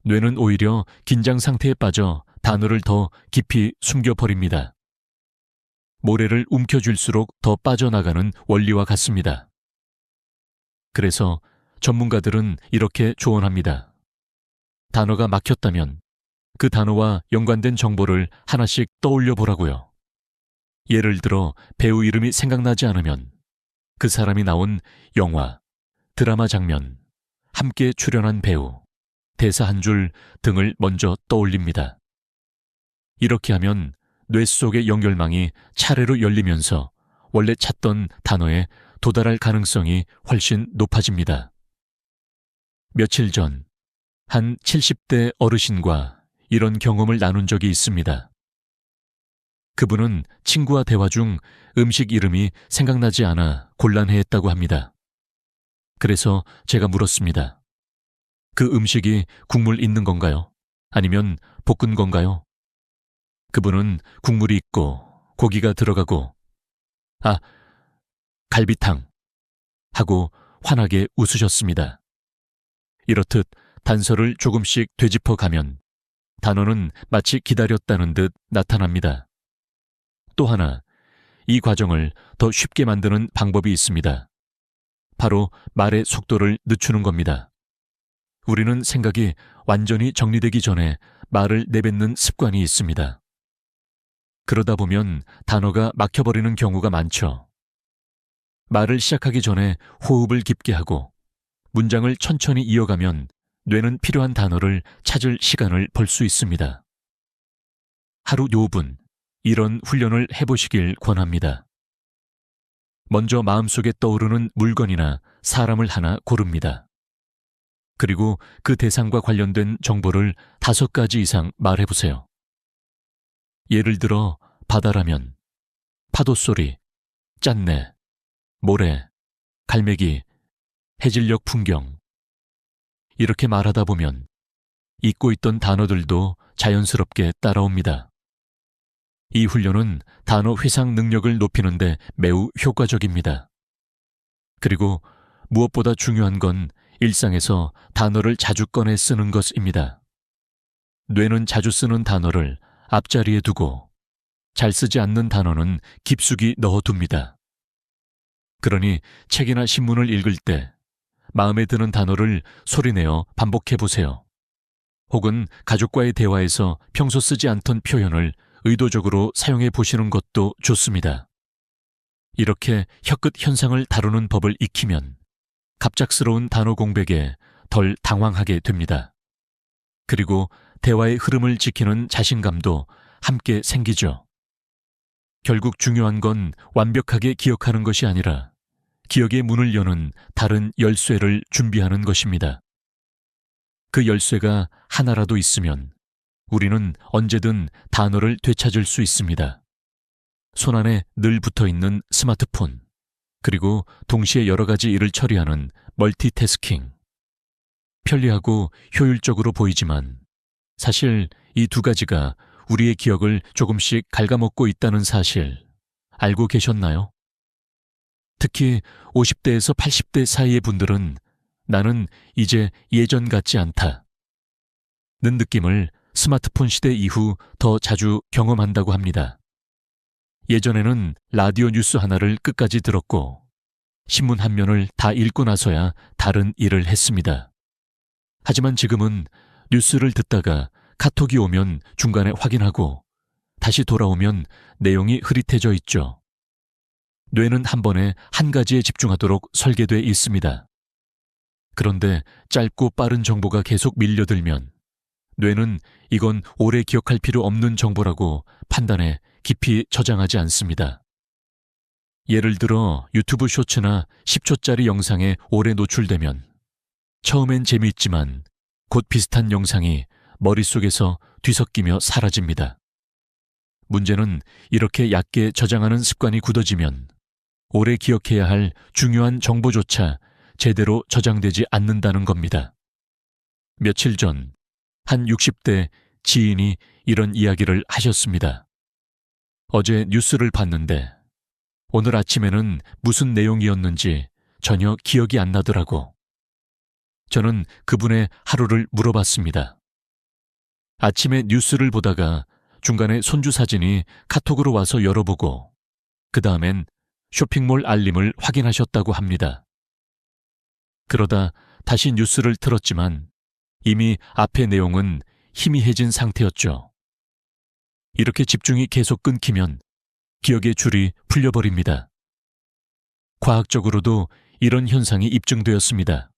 뇌는 오히려 긴장 상태에 빠져 단어를 더 깊이 숨겨버립니다. 모래를 움켜쥘수록 더 빠져나가는 원리와 같습니다. 그래서 전문가들은 이렇게 조언합니다. 단어가 막혔다면 그 단어와 연관된 정보를 하나씩 떠올려 보라고요. 예를 들어 배우 이름이 생각나지 않으면 그 사람이 나온 영화, 드라마 장면, 함께 출연한 배우, 대사 한 줄 등을 먼저 떠올립니다. 이렇게 하면 뇌 속의 연결망이 차례로 열리면서 원래 찾던 단어에 도달할 가능성이 훨씬 높아집니다. 며칠 전 한 70대 어르신과 이런 경험을 나눈 적이 있습니다. 그분은 친구와 대화 중 음식 이름이 생각나지 않아 곤란해했다고 합니다. 그래서 제가 물었습니다. 그 음식이 국물 있는 건가요? 아니면 볶은 건가요? 그분은 국물이 있고 고기가 들어가고 갈비탕 하고 환하게 웃으셨습니다. 이렇듯 단서를 조금씩 되짚어 가면 단어는 마치 기다렸다는 듯 나타납니다. 또 하나, 이 과정을 더 쉽게 만드는 방법이 있습니다. 바로 말의 속도를 늦추는 겁니다. 우리는 생각이 완전히 정리되기 전에 말을 내뱉는 습관이 있습니다. 그러다 보면 단어가 막혀버리는 경우가 많죠. 말을 시작하기 전에 호흡을 깊게 하고 문장을 천천히 이어가면 뇌는 필요한 단어를 찾을 시간을 벌 수 있습니다. 하루 5분 이런 훈련을 해보시길 권합니다. 먼저 마음속에 떠오르는 물건이나 사람을 하나 고릅니다. 그리고 그 대상과 관련된 정보를 5가지 이상 말해보세요. 예를 들어 바다라면 파도 소리, 짠내, 모래, 갈매기, 해질녘 풍경. 이렇게 말하다 보면 잊고 있던 단어들도 자연스럽게 따라옵니다. 이 훈련은 단어 회상 능력을 높이는 데 매우 효과적입니다. 그리고 무엇보다 중요한 건 일상에서 단어를 자주 꺼내 쓰는 것입니다. 뇌는 자주 쓰는 단어를 앞자리에 두고 잘 쓰지 않는 단어는 깊숙이 넣어둡니다. 그러니 책이나 신문을 읽을 때 마음에 드는 단어를 소리내어 반복해 보세요. 혹은 가족과의 대화에서 평소 쓰지 않던 표현을 의도적으로 사용해 보시는 것도 좋습니다. 이렇게 혀끝 현상을 다루는 법을 익히면 갑작스러운 단어 공백에 덜 당황하게 됩니다. 그리고 대화의 흐름을 지키는 자신감도 함께 생기죠. 결국 중요한 건 완벽하게 기억하는 것이 아니라 기억의 문을 여는 다른 열쇠를 준비하는 것입니다. 그 열쇠가 하나라도 있으면 우리는 언제든 단어를 되찾을 수 있습니다. 손안에 늘 붙어있는 스마트폰, 그리고 동시에 여러 가지 일을 처리하는 멀티태스킹. 편리하고 효율적으로 보이지만 사실 이 2가지가 우리의 기억을 조금씩 갉아먹고 있다는 사실 알고 계셨나요? 특히 50대에서 80대 사이의 분들은 나는 이제 예전 같지 않다 는 느낌을 스마트폰 시대 이후 더 자주 경험한다고 합니다. 예전에는 라디오 뉴스 하나를 끝까지 들었고 신문 한 면을 다 읽고 나서야 다른 일을 했습니다. 하지만 지금은 뉴스를 듣다가 카톡이 오면 중간에 확인하고 다시 돌아오면 내용이 흐릿해져 있죠. 뇌는 한 번에 한 가지에 집중하도록 설계돼 있습니다. 그런데 짧고 빠른 정보가 계속 밀려들면 뇌는 이건 오래 기억할 필요 없는 정보라고 판단해 깊이 저장하지 않습니다. 예를 들어 유튜브 쇼츠나 10초짜리 영상에 오래 노출되면 처음엔 재미있지만 곧 비슷한 영상이 머릿속에서 뒤섞이며 사라집니다. 문제는 이렇게 얕게 저장하는 습관이 굳어지면 오래 기억해야 할 중요한 정보조차 제대로 저장되지 않는다는 겁니다. 며칠 전 한 60대 지인이 이런 이야기를 하셨습니다. 어제 뉴스를 봤는데 오늘 아침에는 무슨 내용이었는지 전혀 기억이 안 나더라고. 저는 그분의 하루를 물어봤습니다. 아침에 뉴스를 보다가 중간에 손주 사진이 카톡으로 와서 열어보고 그 다음엔 쇼핑몰 알림을 확인하셨다고 합니다. 그러다 다시 뉴스를 틀었지만 이미 앞의 내용은 희미해진 상태였죠. 이렇게 집중이 계속 끊기면 기억의 줄이 풀려버립니다. 과학적으로도 이런 현상이 입증되었습니다.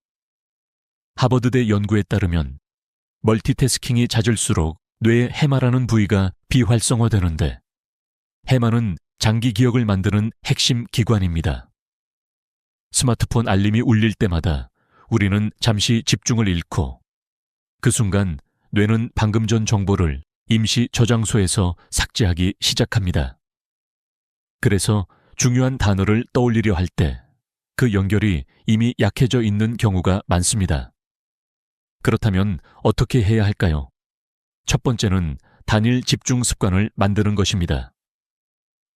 하버드대 연구에 따르면 멀티태스킹이 잦을수록 뇌의 해마라는 부위가 비활성화되는데 해마는 장기 기억을 만드는 핵심 기관입니다. 스마트폰 알림이 울릴 때마다 우리는 잠시 집중을 잃고 그 순간 뇌는 방금 전 정보를 임시 저장소에서 삭제하기 시작합니다. 그래서 중요한 단어를 떠올리려 할 때 그 연결이 이미 약해져 있는 경우가 많습니다. 그렇다면 어떻게 해야 할까요? 첫 번째는 단일 집중 습관을 만드는 것입니다.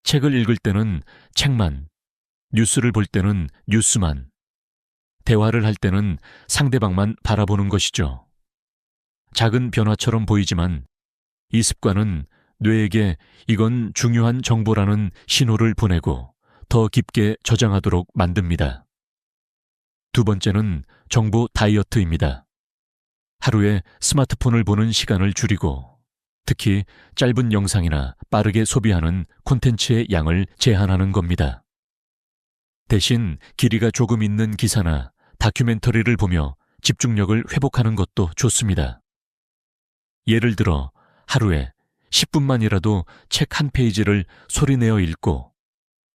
책을 읽을 때는 책만, 뉴스를 볼 때는 뉴스만, 대화를 할 때는 상대방만 바라보는 것이죠. 작은 변화처럼 보이지만 이 습관은 뇌에게 이건 중요한 정보라는 신호를 보내고 더 깊게 저장하도록 만듭니다. 두 번째는 정보 다이어트입니다. 하루에 스마트폰을 보는 시간을 줄이고 특히 짧은 영상이나 빠르게 소비하는 콘텐츠의 양을 제한하는 겁니다. 대신 길이가 조금 있는 기사나 다큐멘터리를 보며 집중력을 회복하는 것도 좋습니다. 예를 들어 하루에 10분만이라도 책 한 페이지를 소리내어 읽고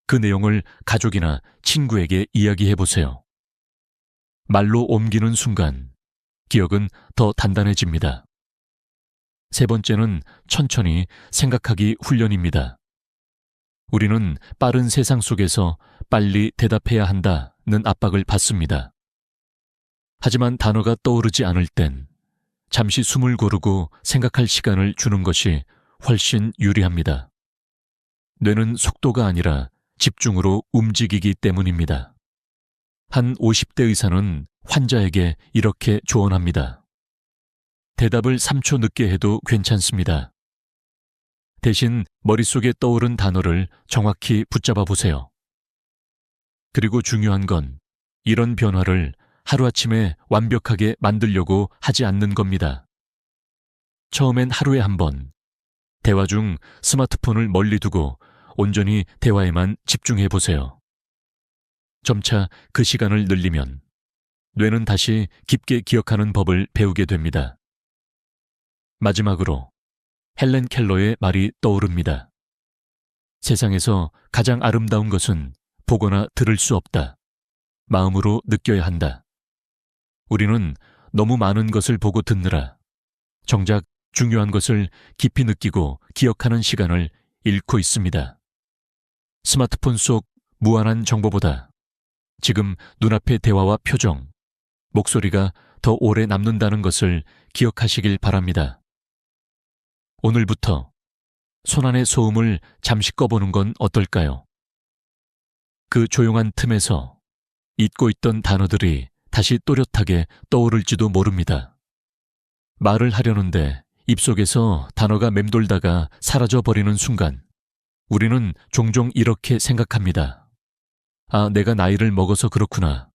그 내용을 가족이나 친구에게 이야기해 보세요. 말로 옮기는 순간 기억은 더 단단해집니다. 세 번째는 천천히 생각하기 훈련입니다. 우리는 빠른 세상 속에서 빨리 대답해야 한다는 압박을 받습니다. 하지만 단어가 떠오르지 않을 땐 잠시 숨을 고르고 생각할 시간을 주는 것이 훨씬 유리합니다. 뇌는 속도가 아니라 집중으로 움직이기 때문입니다. 한 50대 의사는 환자에게 이렇게 조언합니다. 대답을 3초 늦게 해도 괜찮습니다. 대신 머릿속에 떠오른 단어를 정확히 붙잡아 보세요. 그리고 중요한 건 이런 변화를 하루아침에 완벽하게 만들려고 하지 않는 겁니다. 처음엔 하루에 한 번, 대화 중 스마트폰을 멀리 두고 온전히 대화에만 집중해 보세요. 점차 그 시간을 늘리면 뇌는 다시 깊게 기억하는 법을 배우게 됩니다. 마지막으로 헬렌 켈러의 말이 떠오릅니다. 세상에서 가장 아름다운 것은 보거나 들을 수 없다. 마음으로 느껴야 한다. 우리는 너무 많은 것을 보고 듣느라 정작 중요한 것을 깊이 느끼고 기억하는 시간을 잃고 있습니다. 스마트폰 속 무한한 정보보다 지금 눈앞의 대화와 표정, 목소리가 더 오래 남는다는 것을 기억하시길 바랍니다. 오늘부터 손안의 소음을 잠시 꺼보는 건 어떨까요? 그 조용한 틈에서 잊고 있던 단어들이 다시 또렷하게 떠오를지도 모릅니다. 말을 하려는데 입속에서 단어가 맴돌다가 사라져버리는 순간 우리는 종종 이렇게 생각합니다. 아, 내가 나이를 먹어서 그렇구나.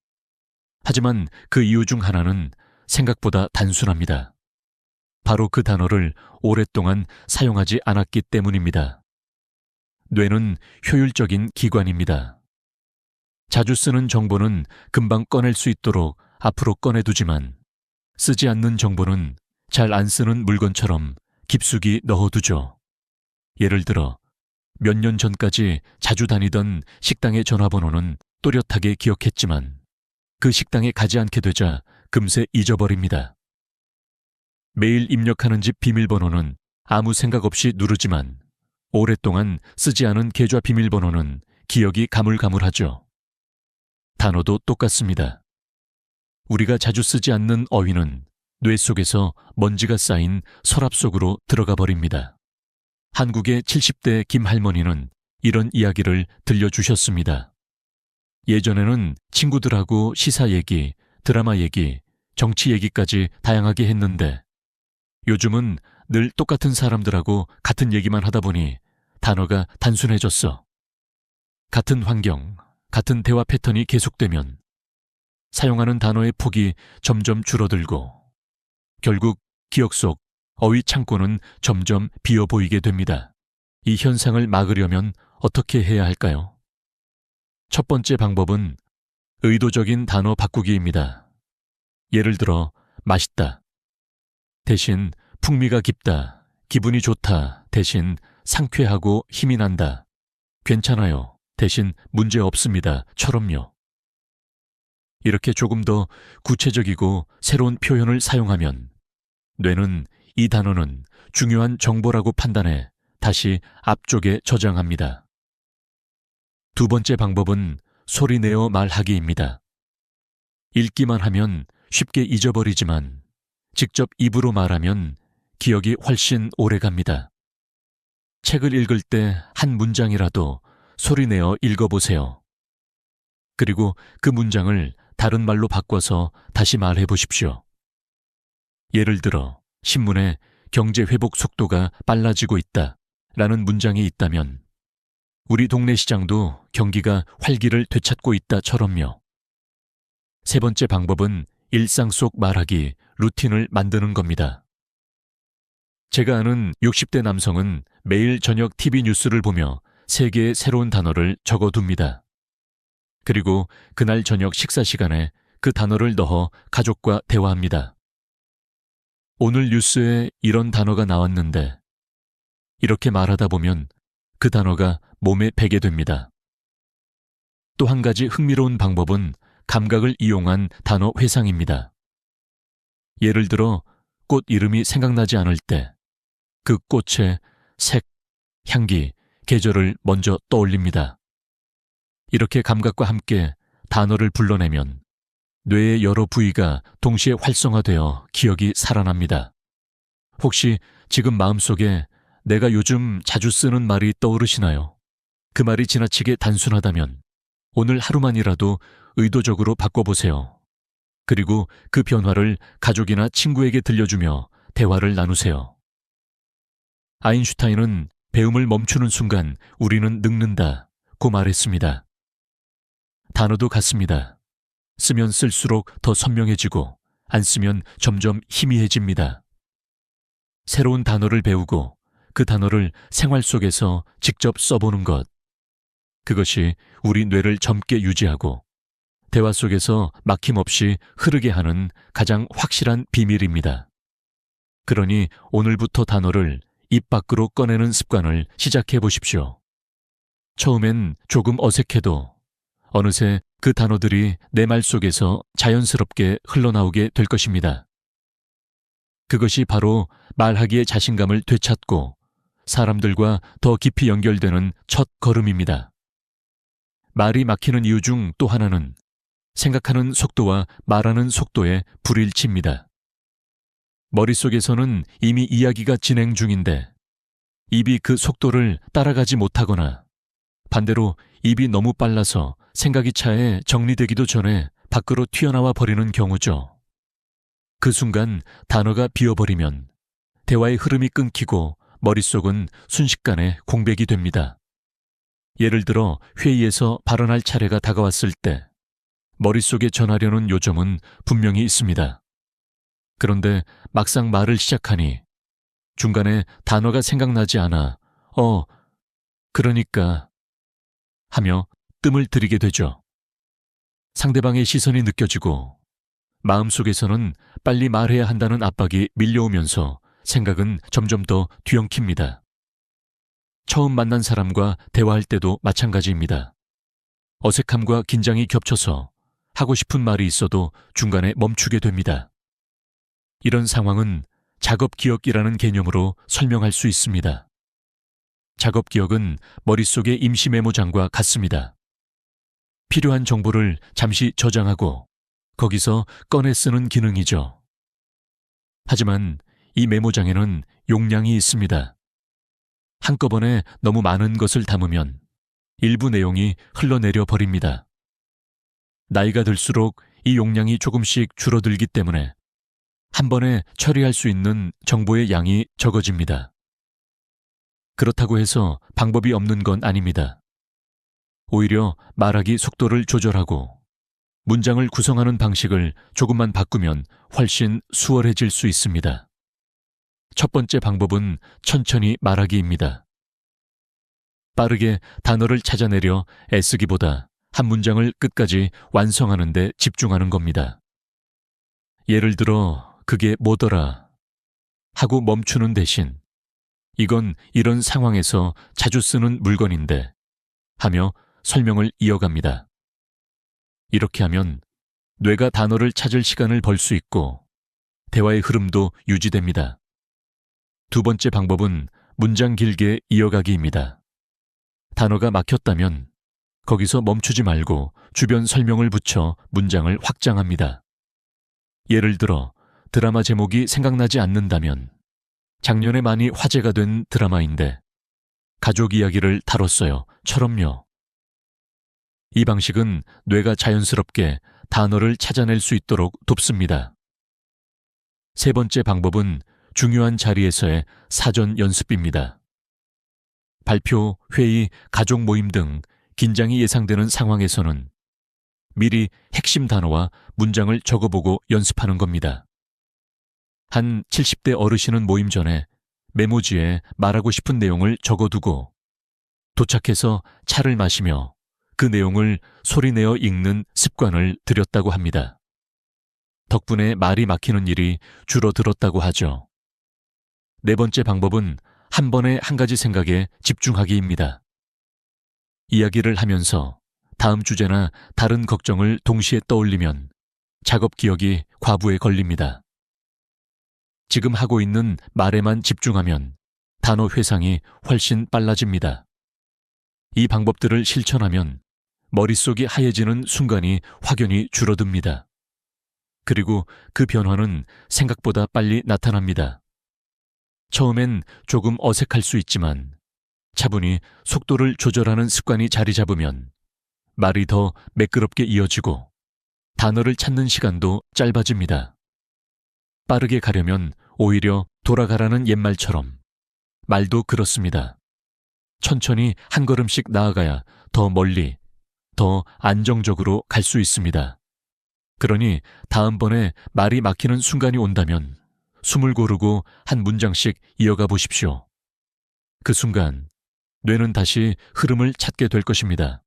하지만 그 이유 중 하나는 생각보다 단순합니다. 바로 그 단어를 오랫동안 사용하지 않았기 때문입니다. 뇌는 효율적인 기관입니다. 자주 쓰는 정보는 금방 꺼낼 수 있도록 앞으로 꺼내두지만 쓰지 않는 정보는 잘 안 쓰는 물건처럼 깊숙이 넣어두죠. 예를 들어 몇 년 전까지 자주 다니던 식당의 전화번호는 또렷하게 기억했지만 그 식당에 가지 않게 되자 금세 잊어버립니다. 매일 입력하는 집 비밀번호는 아무 생각 없이 누르지만 오랫동안 쓰지 않은 계좌 비밀번호는 기억이 가물가물하죠. 단어도 똑같습니다. 우리가 자주 쓰지 않는 어휘는 뇌 속에서 먼지가 쌓인 서랍 속으로 들어가 버립니다. 한국의 70대 김 할머니는 이런 이야기를 들려주셨습니다. 예전에는 친구들하고 시사 얘기, 드라마 얘기, 정치 얘기까지 다양하게 했는데 요즘은 늘 똑같은 사람들하고 같은 얘기만 하다 보니 단어가 단순해졌어. 같은 환경, 같은 대화 패턴이 계속되면 사용하는 단어의 폭이 점점 줄어들고 결국 기억 속 어휘 창고는 점점 비어 보이게 됩니다. 이 현상을 막으려면 어떻게 해야 할까요? 첫 번째 방법은 의도적인 단어 바꾸기입니다. 예를 들어 맛있다 대신 풍미가 깊다, 기분이 좋다 대신 상쾌하고 힘이 난다, 괜찮아요 대신 문제 없습니다 처럼요. 이렇게 조금 더 구체적이고 새로운 표현을 사용하면 뇌는 이 단어는 중요한 정보라고 판단해 다시 앞쪽에 저장합니다. 두 번째 방법은 소리내어 말하기입니다. 읽기만 하면 쉽게 잊어버리지만 직접 입으로 말하면 기억이 훨씬 오래 갑니다. 책을 읽을 때 한 문장이라도 소리내어 읽어보세요. 그리고 그 문장을 다른 말로 바꿔서 다시 말해 보십시오. 예를 들어 신문에 경제 회복 속도가 빨라지고 있다 라는 문장이 있다면 우리 동네 시장도 경기가 활기를 되찾고 있다처럼요. 세 번째 방법은 일상 속 말하기, 루틴을 만드는 겁니다. 제가 아는 60대 남성은 매일 저녁 TV 뉴스를 보며 3개의 새로운 단어를 적어둡니다. 그리고 그날 저녁 식사 시간에 그 단어를 넣어 가족과 대화합니다. 오늘 뉴스에 이런 단어가 나왔는데, 이렇게 말하다 보면 그 단어가 몸에 배게 됩니다. 또 한 가지 흥미로운 방법은 감각을 이용한 단어 회상입니다. 예를 들어 꽃 이름이 생각나지 않을 때 그 꽃의 색, 향기, 계절을 먼저 떠올립니다. 이렇게 감각과 함께 단어를 불러내면 뇌의 여러 부위가 동시에 활성화되어 기억이 살아납니다. 혹시 지금 마음속에 내가 요즘 자주 쓰는 말이 떠오르시나요? 그 말이 지나치게 단순하다면 오늘 하루만이라도 의도적으로 바꿔보세요. 그리고 그 변화를 가족이나 친구에게 들려주며 대화를 나누세요. 아인슈타인은 배움을 멈추는 순간 우리는 늙는다고 말했습니다. 단어도 같습니다. 쓰면 쓸수록 더 선명해지고 안 쓰면 점점 희미해집니다. 새로운 단어를 배우고 그 단어를 생활 속에서 직접 써보는 것. 그것이 우리 뇌를 젊게 유지하고 대화 속에서 막힘없이 흐르게 하는 가장 확실한 비밀입니다. 그러니 오늘부터 단어를 입 밖으로 꺼내는 습관을 시작해 보십시오. 처음엔 조금 어색해도 어느새 그 단어들이 내 말 속에서 자연스럽게 흘러나오게 될 것입니다. 그것이 바로 말하기의 자신감을 되찾고 사람들과 더 깊이 연결되는 첫 걸음입니다. 말이 막히는 이유 중 또 하나는 생각하는 속도와 말하는 속도의 불일치입니다. 머릿속에서는 이미 이야기가 진행 중인데 입이 그 속도를 따라가지 못하거나 반대로 입이 너무 빨라서 생각이 차에 정리되기도 전에 밖으로 튀어나와 버리는 경우죠. 그 순간 단어가 비어버리면 대화의 흐름이 끊기고 머릿속은 순식간에 공백이 됩니다. 예를 들어 회의에서 발언할 차례가 다가왔을 때 머릿속에 전하려는 요점은 분명히 있습니다. 그런데 막상 말을 시작하니 중간에 단어가 생각나지 않아 그러니까 하며 뜸을 들이게 되죠. 상대방의 시선이 느껴지고 마음속에서는 빨리 말해야 한다는 압박이 밀려오면서 생각은 점점 더 뒤엉킵니다. 처음 만난 사람과 대화할 때도 마찬가지입니다. 어색함과 긴장이 겹쳐서 하고 싶은 말이 있어도 중간에 멈추게 됩니다. 이런 상황은 작업기억이라는 개념으로 설명할 수 있습니다. 작업기억은 머릿속의 임시 메모장과 같습니다. 필요한 정보를 잠시 저장하고 거기서 꺼내 쓰는 기능이죠. 하지만 이 메모장에는 용량이 있습니다. 한꺼번에 너무 많은 것을 담으면 일부 내용이 흘러내려 버립니다. 나이가 들수록 이 용량이 조금씩 줄어들기 때문에 한 번에 처리할 수 있는 정보의 양이 적어집니다. 그렇다고 해서 방법이 없는 건 아닙니다. 오히려 말하기 속도를 조절하고 문장을 구성하는 방식을 조금만 바꾸면 훨씬 수월해질 수 있습니다. 첫 번째 방법은 천천히 말하기입니다. 빠르게 단어를 찾아내려 애쓰기보다 한 문장을 끝까지 완성하는 데 집중하는 겁니다. 예를 들어 그게 뭐더라 하고 멈추는 대신 이건 이런 상황에서 자주 쓰는 물건인데 하며 설명을 이어갑니다. 이렇게 하면 뇌가 단어를 찾을 시간을 벌 수 있고 대화의 흐름도 유지됩니다. 두 번째 방법은 문장 길게 이어가기입니다. 단어가 막혔다면 거기서 멈추지 말고 주변 설명을 붙여 문장을 확장합니다. 예를 들어 드라마 제목이 생각나지 않는다면 작년에 많이 화제가 된 드라마인데 가족 이야기를 다뤘어요. 처럼요. 이 방식은 뇌가 자연스럽게 단어를 찾아낼 수 있도록 돕습니다. 세 번째 방법은 중요한 자리에서의 사전 연습입니다. 발표, 회의, 가족 모임 등 긴장이 예상되는 상황에서는 미리 핵심 단어와 문장을 적어보고 연습하는 겁니다. 한 70대 어르신은 모임 전에 메모지에 말하고 싶은 내용을 적어두고 도착해서 차를 마시며 그 내용을 소리내어 읽는 습관을 들였다고 합니다. 덕분에 말이 막히는 일이 줄어들었다고 하죠. 네 번째 방법은 한 번에 한 가지 생각에 집중하기입니다. 이야기를 하면서 다음 주제나 다른 걱정을 동시에 떠올리면 작업 기억이 과부에 걸립니다. 지금 하고 있는 말에만 집중하면 단어 회상이 훨씬 빨라집니다. 이 방법들을 실천하면 머릿속이 하얘지는 순간이 확연히 줄어듭니다. 그리고 그 변화는 생각보다 빨리 나타납니다. 처음엔 조금 어색할 수 있지만 차분히 속도를 조절하는 습관이 자리 잡으면 말이 더 매끄럽게 이어지고 단어를 찾는 시간도 짧아집니다. 빠르게 가려면 오히려 돌아가라는 옛말처럼 말도 그렇습니다. 천천히 한 걸음씩 나아가야 더 멀리, 더 안정적으로 갈 수 있습니다. 그러니 다음번에 말이 막히는 순간이 온다면 숨을 고르고 한 문장씩 이어가 보십시오. 그 순간 뇌는 다시 흐름을 찾게 될 것입니다.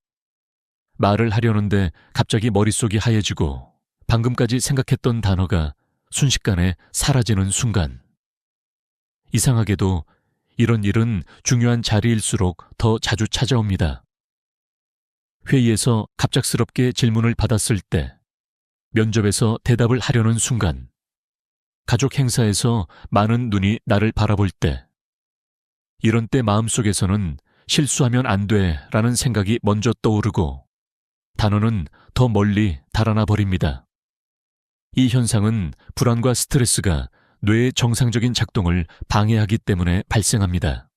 말을 하려는데 갑자기 머릿속이 하얘지고 방금까지 생각했던 단어가 순식간에 사라지는 순간. 이상하게도 이런 일은 중요한 자리일수록 더 자주 찾아옵니다. 회의에서 갑작스럽게 질문을 받았을 때, 면접에서 대답을 하려는 순간, 가족 행사에서 많은 눈이 나를 바라볼 때, 이런 때 마음속에서는 실수하면 안 돼라는 생각이 먼저 떠오르고 단어는 더 멀리 달아나 버립니다. 이 현상은 불안과 스트레스가 뇌의 정상적인 작동을 방해하기 때문에 발생합니다.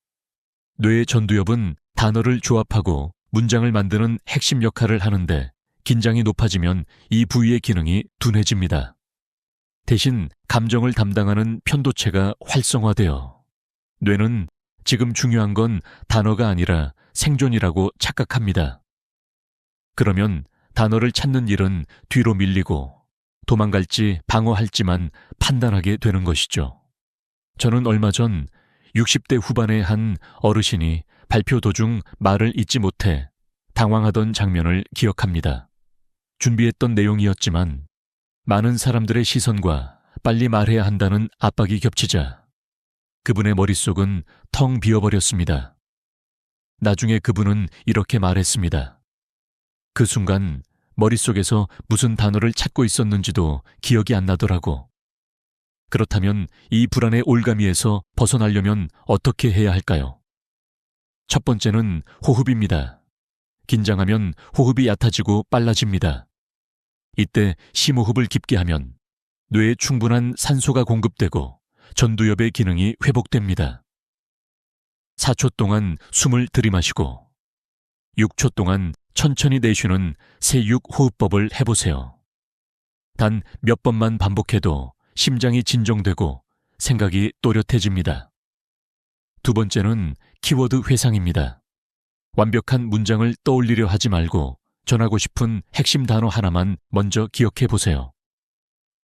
뇌의 전두엽은 단어를 조합하고 문장을 만드는 핵심 역할을 하는데 긴장이 높아지면 이 부위의 기능이 둔해집니다. 대신 감정을 담당하는 편도체가 활성화되어 뇌는 지금 중요한 건 단어가 아니라 생존이라고 착각합니다. 그러면 단어를 찾는 일은 뒤로 밀리고 도망갈지 방어할지만 판단하게 되는 것이죠. 저는 얼마 전 60대 후반의 한 어르신이 발표 도중 말을 잇지 못해 당황하던 장면을 기억합니다. 준비했던 내용이었지만 많은 사람들의 시선과 빨리 말해야 한다는 압박이 겹치자 그분의 머릿속은 텅 비어버렸습니다. 나중에 그분은 이렇게 말했습니다. 그 순간 머릿속에서 무슨 단어를 찾고 있었는지도 기억이 안 나더라고. 그렇다면 이 불안의 올가미에서 벗어나려면 어떻게 해야 할까요? 첫 번째는 호흡입니다. 긴장하면 호흡이 얕아지고 빨라집니다. 이때 심호흡을 깊게 하면 뇌에 충분한 산소가 공급되고 전두엽의 기능이 회복됩니다. 4초 동안 숨을 들이마시고 6초 동안 천천히 내쉬는 세6호흡법을 해보세요. 단 몇 번만 반복해도 심장이 진정되고 생각이 또렷해집니다. 두 번째는 키워드 회상입니다. 완벽한 문장을 떠올리려 하지 말고 전하고 싶은 핵심 단어 하나만 먼저 기억해 보세요.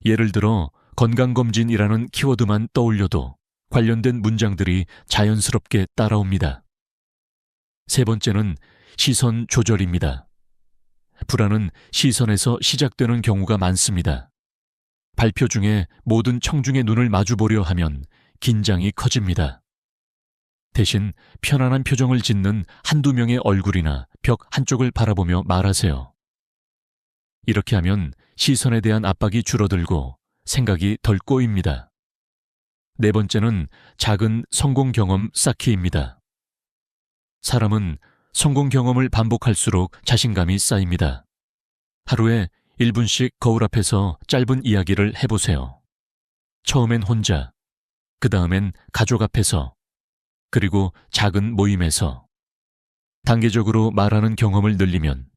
예를 들어 건강검진이라는 키워드만 떠올려도 관련된 문장들이 자연스럽게 따라옵니다. 세 번째는 시선 조절입니다. 불안은 시선에서 시작되는 경우가 많습니다. 발표 중에 모든 청중의 눈을 마주보려 하면 긴장이 커집니다. 대신 편안한 표정을 짓는 한두 명의 얼굴이나 벽 한쪽을 바라보며 말하세요. 이렇게 하면 시선에 대한 압박이 줄어들고 생각이 덜 꼬입니다. 네 번째는 작은 성공 경험 쌓기입니다. 사람은 성공 경험을 반복할수록 자신감이 쌓입니다. 하루에 1분씩 거울 앞에서 짧은 이야기를 해보세요. 처음엔 혼자, 그 다음엔 가족 앞에서, 그리고 작은 모임에서. 단계적으로 말하는 경험을 늘리면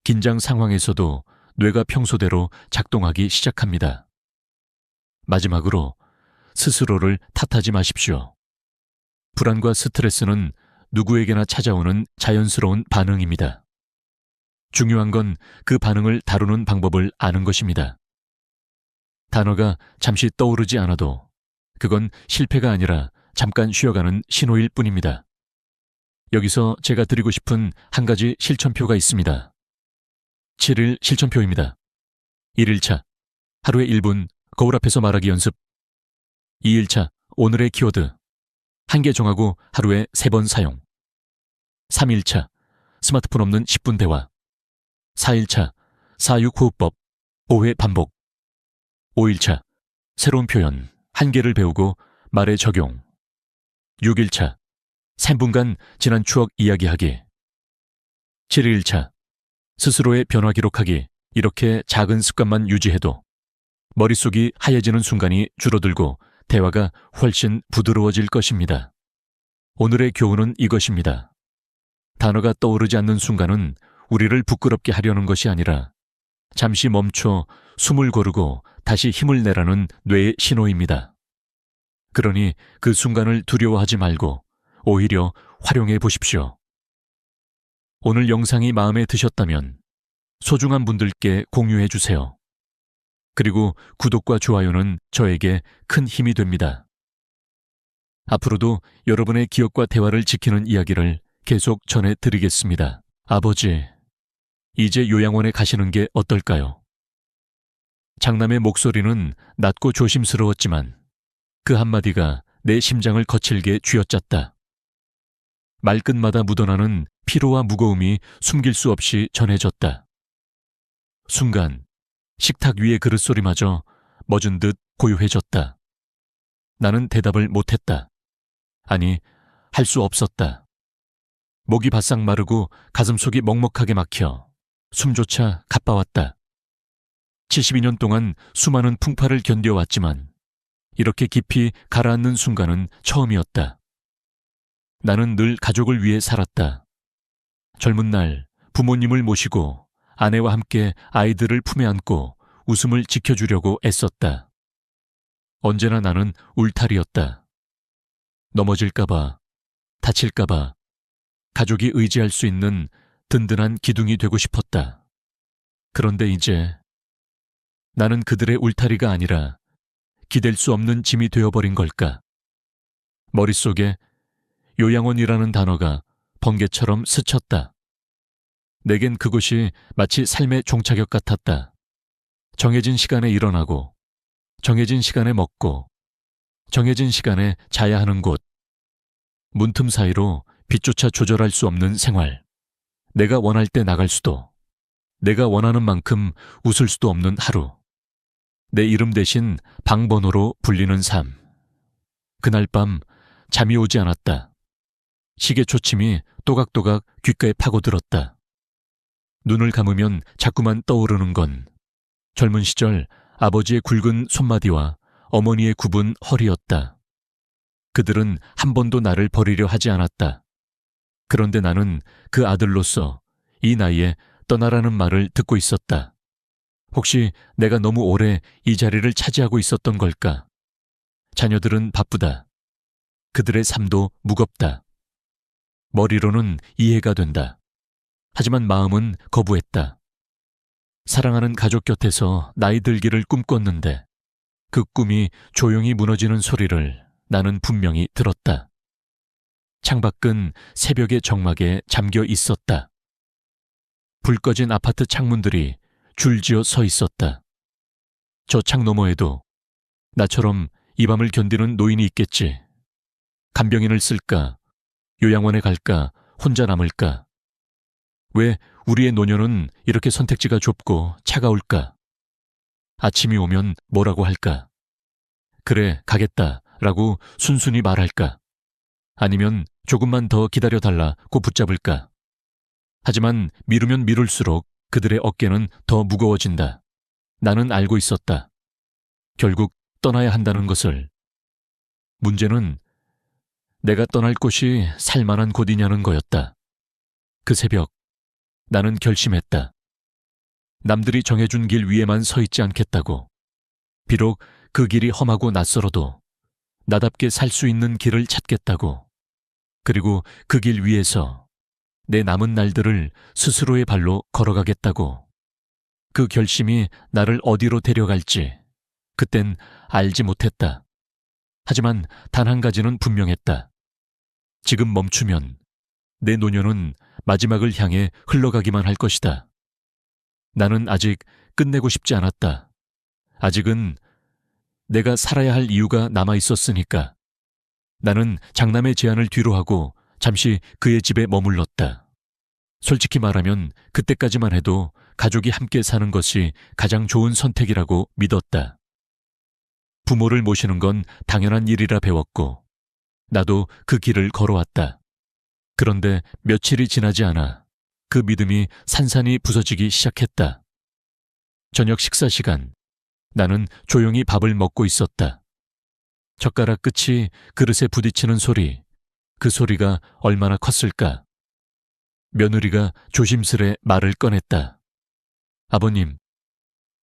긴장 상황에서도 뇌가 평소대로 작동하기 시작합니다. 마지막으로 스스로를 탓하지 마십시오. 불안과 스트레스는 누구에게나 찾아오는 자연스러운 반응입니다. 중요한 건 그 반응을 다루는 방법을 아는 것입니다. 단어가 잠시 떠오르지 않아도 그건 실패가 아니라 잠깐 쉬어가는 신호일 뿐입니다. 여기서 제가 드리고 싶은 한 가지 실천표가 있습니다. 7일 실천표입니다. 1일차 하루에 1분 거울 앞에서 말하기 연습. 2일차 오늘의 키워드 한 개 정하고 하루에 3번 사용. 3일차 스마트폰 없는 10분 대화. 4일차 4-6호흡법 5회 반복. 5일차 새로운 표현 1개를 배우고 말에 적용. 6일차 3분간 지난 추억 이야기하기. 7일차 스스로의 변화 기록하기. 이렇게 작은 습관만 유지해도 머릿속이 하얘지는 순간이 줄어들고 대화가 훨씬 부드러워질 것입니다. 오늘의 교훈은 이것입니다. 단어가 떠오르지 않는 순간은 우리를 부끄럽게 하려는 것이 아니라 잠시 멈춰 숨을 고르고 다시 힘을 내라는 뇌의 신호입니다. 그러니 그 순간을 두려워하지 말고 오히려 활용해 보십시오. 오늘 영상이 마음에 드셨다면 소중한 분들께 공유해 주세요. 그리고 구독과 좋아요는 저에게 큰 힘이 됩니다. 앞으로도 여러분의 기억과 대화를 지키는 이야기를 계속 전해드리겠습니다. 아버지, 이제 요양원에 가시는 게 어떨까요? 장남의 목소리는 낮고 조심스러웠지만 그 한마디가 내 심장을 거칠게 쥐어짰다. 말끝마다 묻어나는 피로와 무거움이 숨길 수 없이 전해졌다. 순간 식탁 위의 그릇소리마저 멎은 듯 고요해졌다. 나는 대답을 못했다. 아니, 할 수 없었다. 목이 바싹 마르고 가슴속이 먹먹하게 막혀 숨조차 가빠왔다. 72년 동안 수많은 풍파를 견뎌왔지만 이렇게 깊이 가라앉는 순간은 처음이었다. 나는 늘 가족을 위해 살았다. 젊은 날 부모님을 모시고 아내와 함께 아이들을 품에 안고 웃음을 지켜주려고 애썼다. 언제나 나는 울타리였다. 넘어질까봐, 다칠까봐 가족이 의지할 수 있는 든든한 기둥이 되고 싶었다. 그런데 이제 나는 그들의 울타리가 아니라 기댈 수 없는 짐이 되어버린 걸까? 머릿속에 요양원이라는 단어가 번개처럼 스쳤다. 내겐 그곳이 마치 삶의 종착역 같았다. 정해진 시간에 일어나고, 정해진 시간에 먹고, 정해진 시간에 자야 하는 곳. 문틈 사이로 빛조차 조절할 수 없는 생활. 내가 원할 때 나갈 수도, 내가 원하는 만큼 웃을 수도 없는 하루. 내 이름 대신 방번호로 불리는 삶. 그날 밤 잠이 오지 않았다. 시계 초침이 또각또각 귓가에 파고들었다. 눈을 감으면 자꾸만 떠오르는 건 젊은 시절 아버지의 굵은 손마디와 어머니의 굽은 허리였다. 그들은 한 번도 나를 버리려 하지 않았다. 그런데 나는 그 아들로서 이 나이에 떠나라는 말을 듣고 있었다. 혹시 내가 너무 오래 이 자리를 차지하고 있었던 걸까? 자녀들은 바쁘다. 그들의 삶도 무겁다. 머리로는 이해가 된다. 하지만 마음은 거부했다. 사랑하는 가족 곁에서 나이 들기를 꿈꿨는데 그 꿈이 조용히 무너지는 소리를 나는 분명히 들었다. 창밖은 새벽의 정막에 잠겨 있었다. 불 꺼진 아파트 창문들이 줄지어 서 있었다. 저 창 너머에도 나처럼 이 밤을 견디는 노인이 있겠지. 간병인을 쓸까? 요양원에 갈까? 혼자 남을까? 왜 우리의 노년은 이렇게 선택지가 좁고 차가울까? 아침이 오면 뭐라고 할까? 그래, 가겠다 라고 순순히 말할까? 아니면 조금만 더 기다려달라고 붙잡을까? 하지만 미루면 미룰수록 그들의 어깨는 더 무거워진다. 나는 알고 있었다. 결국 떠나야 한다는 것을. 문제는 내가 떠날 곳이 살만한 곳이냐는 거였다. 그 새벽 나는 결심했다. 남들이 정해준 길 위에만 서 있지 않겠다고. 비록 그 길이 험하고 낯설어도 나답게 살 수 있는 길을 찾겠다고. 그리고 그 길 위에서 내 남은 날들을 스스로의 발로 걸어가겠다고. 그 결심이 나를 어디로 데려갈지 그땐 알지 못했다. 하지만 단 한 가지는 분명했다. 지금 멈추면 내 노년은 마지막을 향해 흘러가기만 할 것이다. 나는 아직 끝내고 싶지 않았다. 아직은 내가 살아야 할 이유가 남아 있었으니까. 나는 장남의 제안을 뒤로하고 잠시 그의 집에 머물렀다. 솔직히 말하면 그때까지만 해도 가족이 함께 사는 것이 가장 좋은 선택이라고 믿었다. 부모를 모시는 건 당연한 일이라 배웠고 나도 그 길을 걸어왔다. 그런데 며칠이 지나지 않아 그 믿음이 산산이 부서지기 시작했다. 저녁 식사 시간, 나는 조용히 밥을 먹고 있었다. 젓가락 끝이 그릇에 부딪히는 소리, 그 소리가 얼마나 컸을까? 며느리가 조심스레 말을 꺼냈다. 아버님,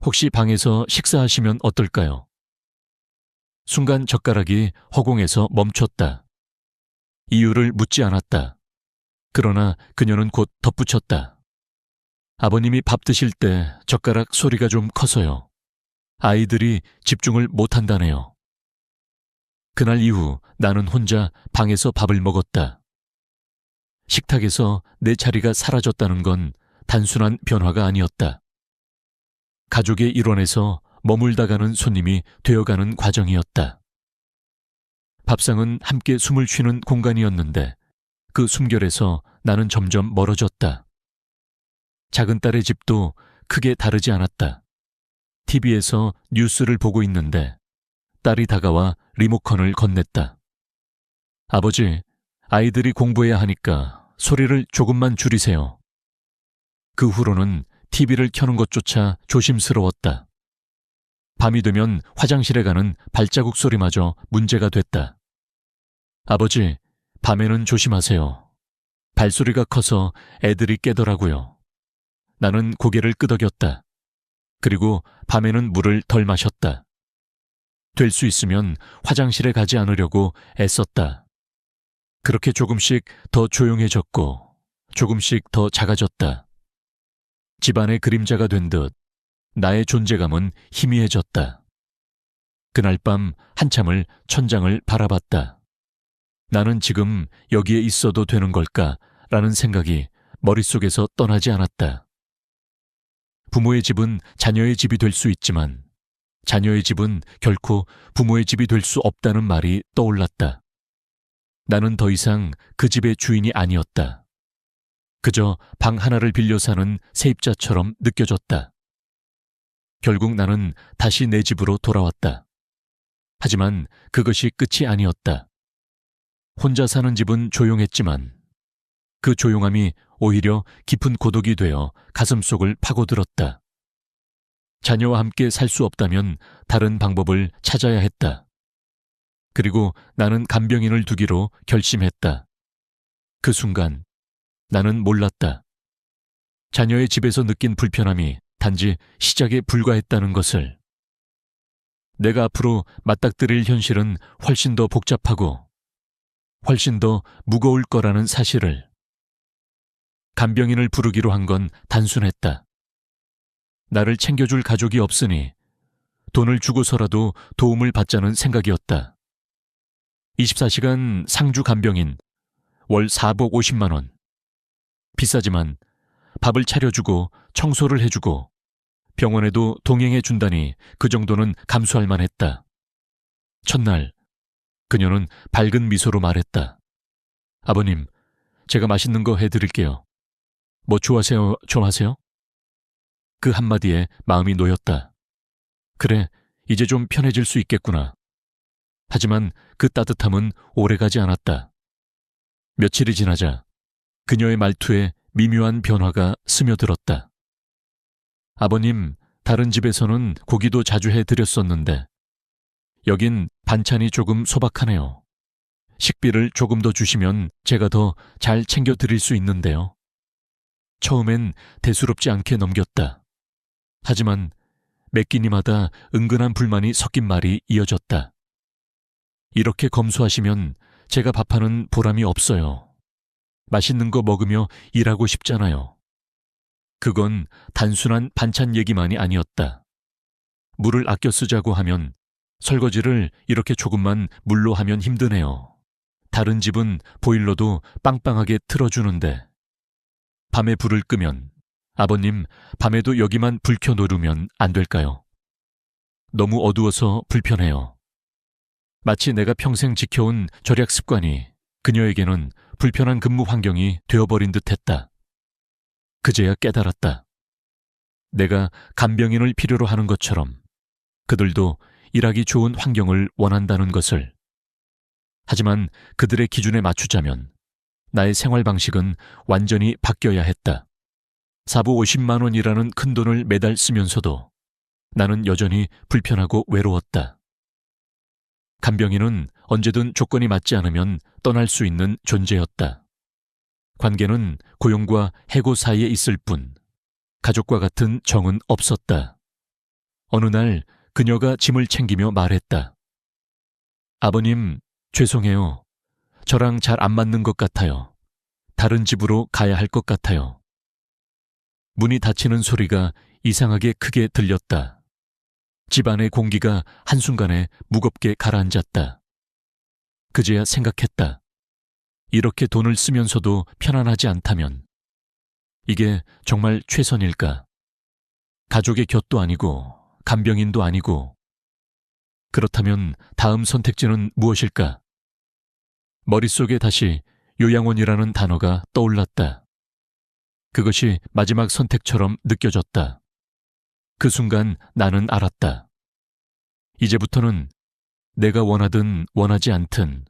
혹시 방에서 식사하시면 어떨까요? 순간 젓가락이 허공에서 멈췄다. 이유를 묻지 않았다. 그러나 그녀는 곧 덧붙였다. 아버님이 밥 드실 때 젓가락 소리가 좀 커서요. 아이들이 집중을 못한다네요. 그날 이후 나는 혼자 방에서 밥을 먹었다. 식탁에서 내 자리가 사라졌다는 건 단순한 변화가 아니었다. 가족의 일원에서 머물다 가는 손님이 되어가는 과정이었다. 밥상은 함께 숨을 쉬는 공간이었는데 그 숨결에서 나는 점점 멀어졌다. 작은 딸의 집도 크게 다르지 않았다. TV에서 뉴스를 보고 있는데 딸이 다가와 리모컨을 건넸다. 아버지, 아이들이 공부해야 하니까 소리를 조금만 줄이세요. 그 후로는 TV를 켜는 것조차 조심스러웠다. 밤이 되면 화장실에 가는 발자국 소리마저 문제가 됐다. 아버지, 밤에는 조심하세요. 발소리가 커서 애들이 깨더라고요. 나는 고개를 끄덕였다. 그리고 밤에는 물을 덜 마셨다. 될 수 있으면 화장실에 가지 않으려고 애썼다. 그렇게 조금씩 더 조용해졌고 조금씩 더 작아졌다. 집안의 그림자가 된 듯 나의 존재감은 희미해졌다. 그날 밤 한참을 천장을 바라봤다. 나는 지금 여기에 있어도 되는 걸까라는 생각이 머릿속에서 떠나지 않았다. 부모의 집은 자녀의 집이 될 수 있지만 자녀의 집은 결코 부모의 집이 될 수 없다는 말이 떠올랐다. 나는 더 이상 그 집의 주인이 아니었다. 그저 방 하나를 빌려 사는 세입자처럼 느껴졌다. 결국 나는 다시 내 집으로 돌아왔다. 하지만 그것이 끝이 아니었다. 혼자 사는 집은 조용했지만 그 조용함이 오히려 깊은 고독이 되어 가슴속을 파고들었다. 자녀와 함께 살 수 없다면 다른 방법을 찾아야 했다. 그리고 나는 간병인을 두기로 결심했다. 그 순간 나는 몰랐다. 자녀의 집에서 느낀 불편함이 단지 시작에 불과했다는 것을. 내가 앞으로 맞닥뜨릴 현실은 훨씬 더 복잡하고 훨씬 더 무거울 거라는 사실을. 간병인을 부르기로 한 건 단순했다. 나를 챙겨줄 가족이 없으니 돈을 주고서라도 도움을 받자는 생각이었다. 24시간 상주 간병인, 월 4복 50만 원. 비싸지만 밥을 차려주고 청소를 해주고 병원에도 동행해 준다니 그 정도는 감수할 만했다. 첫날 그녀는 밝은 미소로 말했다. 아버님, 제가 맛있는 거 해드릴게요. 뭐 좋아하세요? 그 한마디에 마음이 놓였다. 그래, 이제 좀 편해질 수 있겠구나. 하지만 그 따뜻함은 오래가지 않았다. 며칠이 지나자 그녀의 말투에 미묘한 변화가 스며들었다. 아버님, 다른 집에서는 고기도 자주 해드렸었는데 여긴 반찬이 조금 소박하네요. 식비를 조금 더 주시면 제가 더 잘 챙겨드릴 수 있는데요. 처음엔 대수롭지 않게 넘겼다. 하지만 매 끼니마다 은근한 불만이 섞인 말이 이어졌다. 이렇게 검소하시면 제가 밥하는 보람이 없어요. 맛있는 거 먹으며 일하고 싶잖아요. 그건 단순한 반찬 얘기만이 아니었다. 물을 아껴 쓰자고 하면 설거지를 이렇게 조금만 물로 하면 힘드네요. 다른 집은 보일러도 빵빵하게 틀어주는데 밤에 불을 끄면 아버님 밤에도 여기만 불 켜놓으면 안 될까요? 너무 어두워서 불편해요. 마치 내가 평생 지켜온 절약 습관이 그녀에게는 불편한 근무 환경이 되어버린 듯했다. 그제야 깨달았다. 내가 간병인을 필요로 하는 것처럼 그들도 일하기 좋은 환경을 원한다는 것을. 하지만 그들의 기준에 맞추자면 나의 생활 방식은 완전히 바뀌어야 했다. 사부 50만 원이라는 큰 돈을 매달 쓰면서도 나는 여전히 불편하고 외로웠다. 간병인은 언제든 조건이 맞지 않으면 떠날 수 있는 존재였다. 관계는 고용과 해고 사이에 있을 뿐 가족과 같은 정은 없었다. 어느 날 그녀가 짐을 챙기며 말했다. 아버님, 죄송해요. 저랑 잘 안 맞는 것 같아요. 다른 집으로 가야 할 것 같아요. 문이 닫히는 소리가 이상하게 크게 들렸다. 집안의 공기가 한순간에 무겁게 가라앉았다. 그제야 생각했다. 이렇게 돈을 쓰면서도 편안하지 않다면 이게 정말 최선일까? 가족의 곁도 아니고 간병인도 아니고 그렇다면 다음 선택지는 무엇일까? 머릿속에 다시 요양원이라는 단어가 떠올랐다. 그것이 마지막 선택처럼 느껴졌다. 그 순간 나는 알았다. 이제부터는 내가 원하든 원하지 않든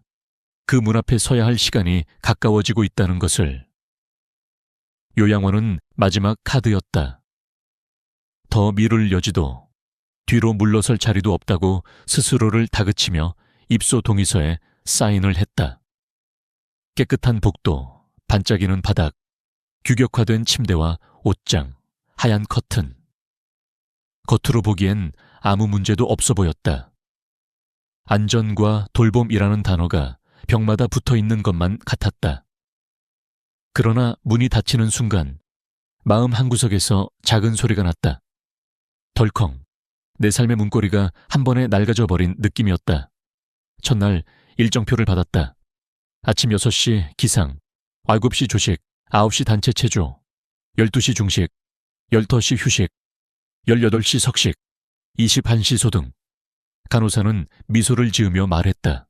그 문 앞에 서야 할 시간이 가까워지고 있다는 것을. 요양원은 마지막 카드였다. 더 미룰 여지도 뒤로 물러설 자리도 없다고 스스로를 다그치며 입소 동의서에 사인을 했다. 깨끗한 복도, 반짝이는 바닥, 규격화된 침대와 옷장, 하얀 커튼. 겉으로 보기엔 아무 문제도 없어 보였다. 안전과 돌봄이라는 단어가 벽마다 붙어 있는 것만 같았다. 그러나 문이 닫히는 순간 마음 한구석에서 작은 소리가 났다. 덜컹. 내 삶의 문고리가 한 번에 낡아져 버린 느낌이었다. 첫날 일정표를 받았다. 아침 6시 기상, 9시 조식, 9시 단체 체조, 12시 중식, 15시 휴식, 18시 석식, 21시 소등. 간호사는 미소를 지으며 말했다.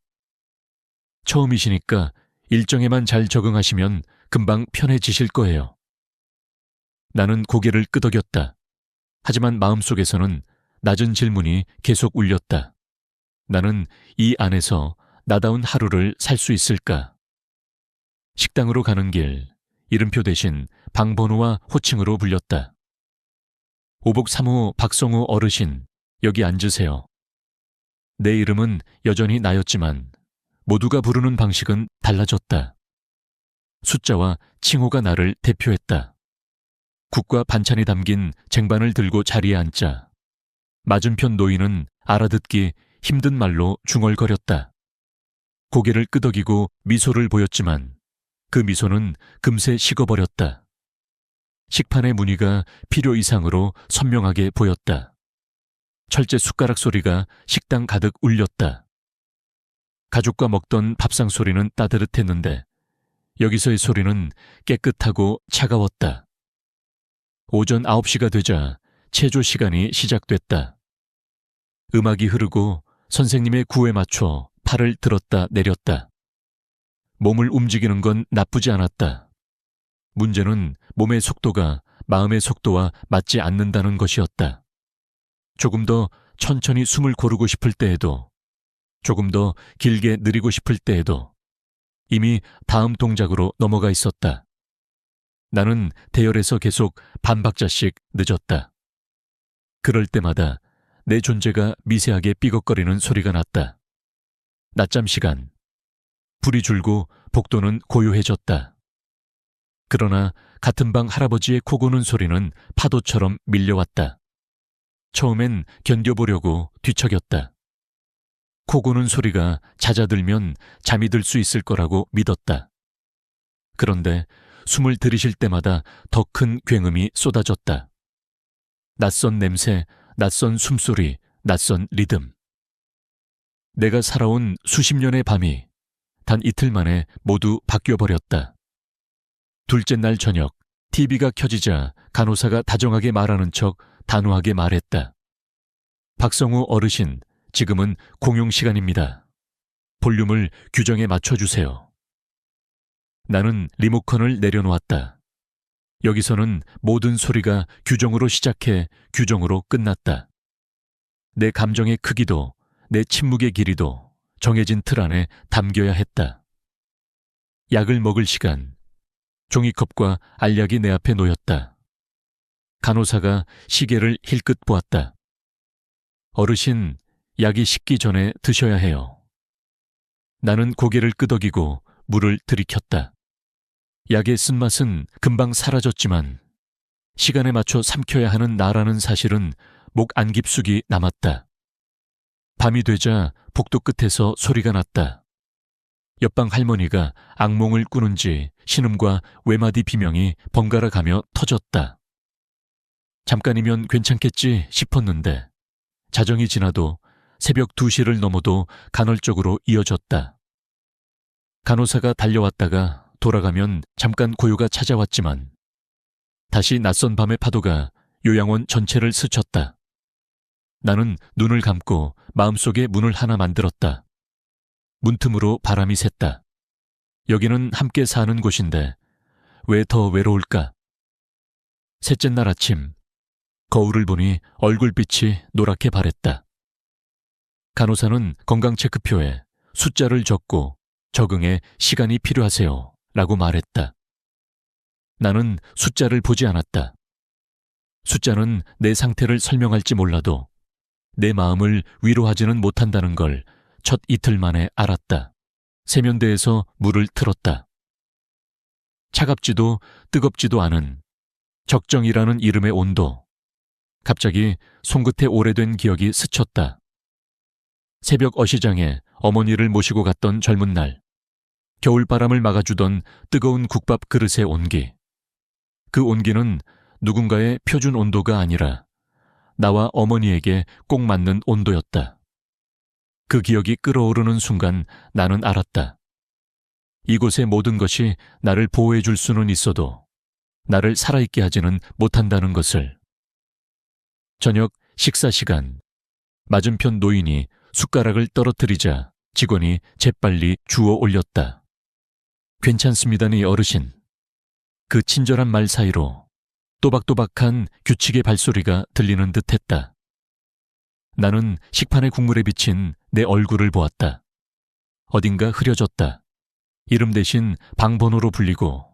처음이시니까 일정에만 잘 적응하시면 금방 편해지실 거예요. 나는 고개를 끄덕였다. 하지만 마음속에서는 낮은 질문이 계속 울렸다. 나는 이 안에서 나다운 하루를 살 수 있을까? 식당으로 가는 길, 이름표 대신 방번호와 호칭으로 불렸다. 오복 3호 박성우 어르신, 여기 앉으세요. 내 이름은 여전히 나였지만 모두가 부르는 방식은 달라졌다. 숫자와 칭호가 나를 대표했다. 국과 반찬이 담긴 쟁반을 들고 자리에 앉자 맞은편 노인은 알아듣기 힘든 말로 중얼거렸다. 고개를 끄덕이고 미소를 보였지만 그 미소는 금세 식어버렸다. 식판의 무늬가 필요 이상으로 선명하게 보였다. 철제 숟가락 소리가 식당 가득 울렸다. 가족과 먹던 밥상 소리는 따뜻했는데 여기서의 소리는 깨끗하고 차가웠다. 오전 9시가 되자 체조 시간이 시작됐다. 음악이 흐르고 선생님의 구호에 맞춰 팔을 들었다 내렸다. 몸을 움직이는 건 나쁘지 않았다. 문제는 몸의 속도가 마음의 속도와 맞지 않는다는 것이었다. 조금 더 천천히 숨을 고르고 싶을 때에도, 조금 더 길게 느리고 싶을 때에도 이미 다음 동작으로 넘어가 있었다. 나는 대열에서 계속 반 박자씩 늦었다. 그럴 때마다 내 존재가 미세하게 삐걱거리는 소리가 났다. 낮잠 시간. 불이 줄고 복도는 고요해졌다. 그러나 같은 방 할아버지의 코 고는 소리는 파도처럼 밀려왔다. 처음엔 견뎌보려고 뒤척였다. 코 고는 소리가 잦아들면 잠이 들 수 있을 거라고 믿었다. 그런데 숨을 들이쉴 때마다 더 큰 굉음이 쏟아졌다. 낯선 냄새, 낯선 숨소리, 낯선 리듬. 내가 살아온 수십 년의 밤이 단 이틀 만에 모두 바뀌어버렸다. 둘째 날 저녁, TV가 켜지자 간호사가 다정하게 말하는 척 단호하게 말했다. 박성우 어르신, 지금은 공용 시간입니다. 볼륨을 규정에 맞춰주세요. 나는 리모컨을 내려놓았다. 여기서는 모든 소리가 규정으로 시작해 규정으로 끝났다. 내 감정의 크기도 내 침묵의 길이도 정해진 틀 안에 담겨야 했다. 약을 먹을 시간. 종이컵과 알약이 내 앞에 놓였다. 간호사가 시계를 힐끗 보았다. 어르신, 약이 식기 전에 드셔야 해요. 나는 고개를 끄덕이고 물을 들이켰다. 약의 쓴맛은 금방 사라졌지만 시간에 맞춰 삼켜야 하는 나라는 사실은 목 안깊숙이 남았다. 밤이 되자 복도 끝에서 소리가 났다. 옆방 할머니가 악몽을 꾸는지 신음과 외마디 비명이 번갈아 가며 터졌다. 잠깐이면 괜찮겠지 싶었는데 자정이 지나도 새벽 2시를 넘어도 간헐적으로 이어졌다. 간호사가 달려왔다가 돌아가면 잠깐 고요가 찾아왔지만 다시 낯선 밤의 파도가 요양원 전체를 스쳤다. 나는 눈을 감고 마음속에 문을 하나 만들었다. 문틈으로 바람이 샜다. 여기는 함께 사는 곳인데 왜 더 외로울까? 셋째 날 아침, 거울을 보니 얼굴빛이 노랗게 바랬다. 간호사는 건강체크표에 숫자를 적고 적응에 시간이 필요하세요 라고 말했다. 나는 숫자를 보지 않았다. 숫자는 내 상태를 설명할지 몰라도 내 마음을 위로하지는 못한다는 걸 첫 이틀 만에 알았다. 세면대에서 물을 틀었다. 차갑지도 뜨겁지도 않은 적정이라는 이름의 온도. 갑자기 손끝에 오래된 기억이 스쳤다. 새벽 어시장에 어머니를 모시고 갔던 젊은 날. 겨울바람을 막아주던 뜨거운 국밥 그릇의 온기. 그 온기는 누군가의 표준 온도가 아니라 나와 어머니에게 꼭 맞는 온도였다. 그 기억이 끓어오르는 순간 나는 알았다. 이곳의 모든 것이 나를 보호해 줄 수는 있어도 나를 살아있게 하지는 못한다는 것을. 저녁 식사 시간. 맞은편 노인이 숟가락을 떨어뜨리자 직원이 재빨리 주워 올렸다. 괜찮습니다니 어르신. 그 친절한 말 사이로 또박또박한 규칙의 발소리가 들리는 듯했다. 나는 식판의 국물에 비친 내 얼굴을 보았다. 어딘가 흐려졌다. 이름 대신 방번호로 불리고,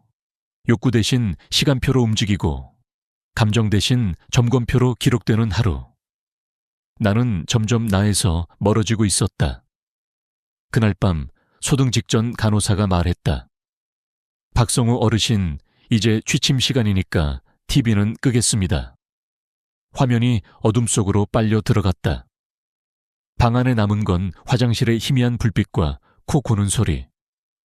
욕구 대신 시간표로 움직이고, 감정 대신 점검표로 기록되는 하루. 나는 점점 나에서 멀어지고 있었다. 그날 밤 소등 직전 간호사가 말했다. 박성우 어르신, 이제 취침 시간이니까 TV는 끄겠습니다. 화면이 어둠 속으로 빨려 들어갔다. 방 안에 남은 건 화장실의 희미한 불빛과 코 고는 소리,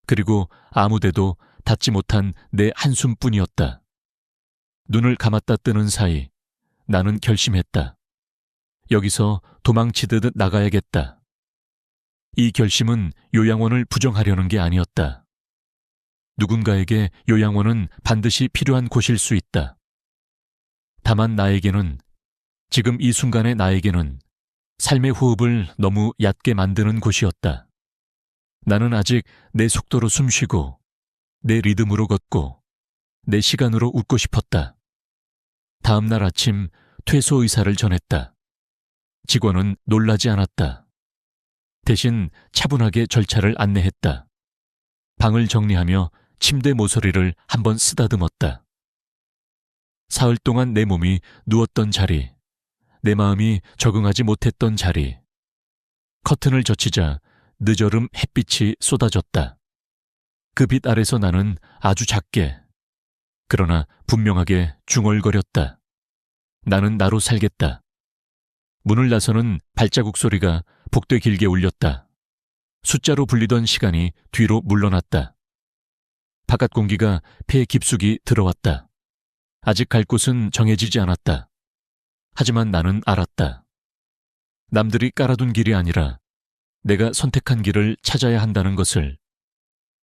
그리고 아무데도 닿지 못한 내 한숨뿐이었다. 눈을 감았다 뜨는 사이 나는 결심했다. 여기서 도망치듯 나가야겠다. 이 결심은 요양원을 부정하려는 게 아니었다. 누군가에게 요양원은 반드시 필요한 곳일 수 있다. 다만 나에게는, 지금 이 순간의 나에게는 삶의 호흡을 너무 얕게 만드는 곳이었다. 나는 아직 내 속도로 숨쉬고 내 리듬으로 걷고 내 시간으로 웃고 싶었다. 다음 날 아침 퇴소 의사를 전했다. 직원은 놀라지 않았다. 대신 차분하게 절차를 안내했다. 방을 정리하며 침대 모서리를 한번 쓰다듬었다. 사흘 동안 내 몸이 누웠던 자리, 내 마음이 적응하지 못했던 자리. 커튼을 젖히자 늦어름 햇빛이 쏟아졌다. 그 빛 아래서 나는 아주 작게, 그러나 분명하게 중얼거렸다. 나는 나로 살겠다. 문을 나서는 발자국 소리가 복도 길게 울렸다. 숫자로 불리던 시간이 뒤로 물러났다. 바깥 공기가 폐에 깊숙이 들어왔다. 아직 갈 곳은 정해지지 않았다. 하지만 나는 알았다. 남들이 깔아둔 길이 아니라 내가 선택한 길을 찾아야 한다는 것을.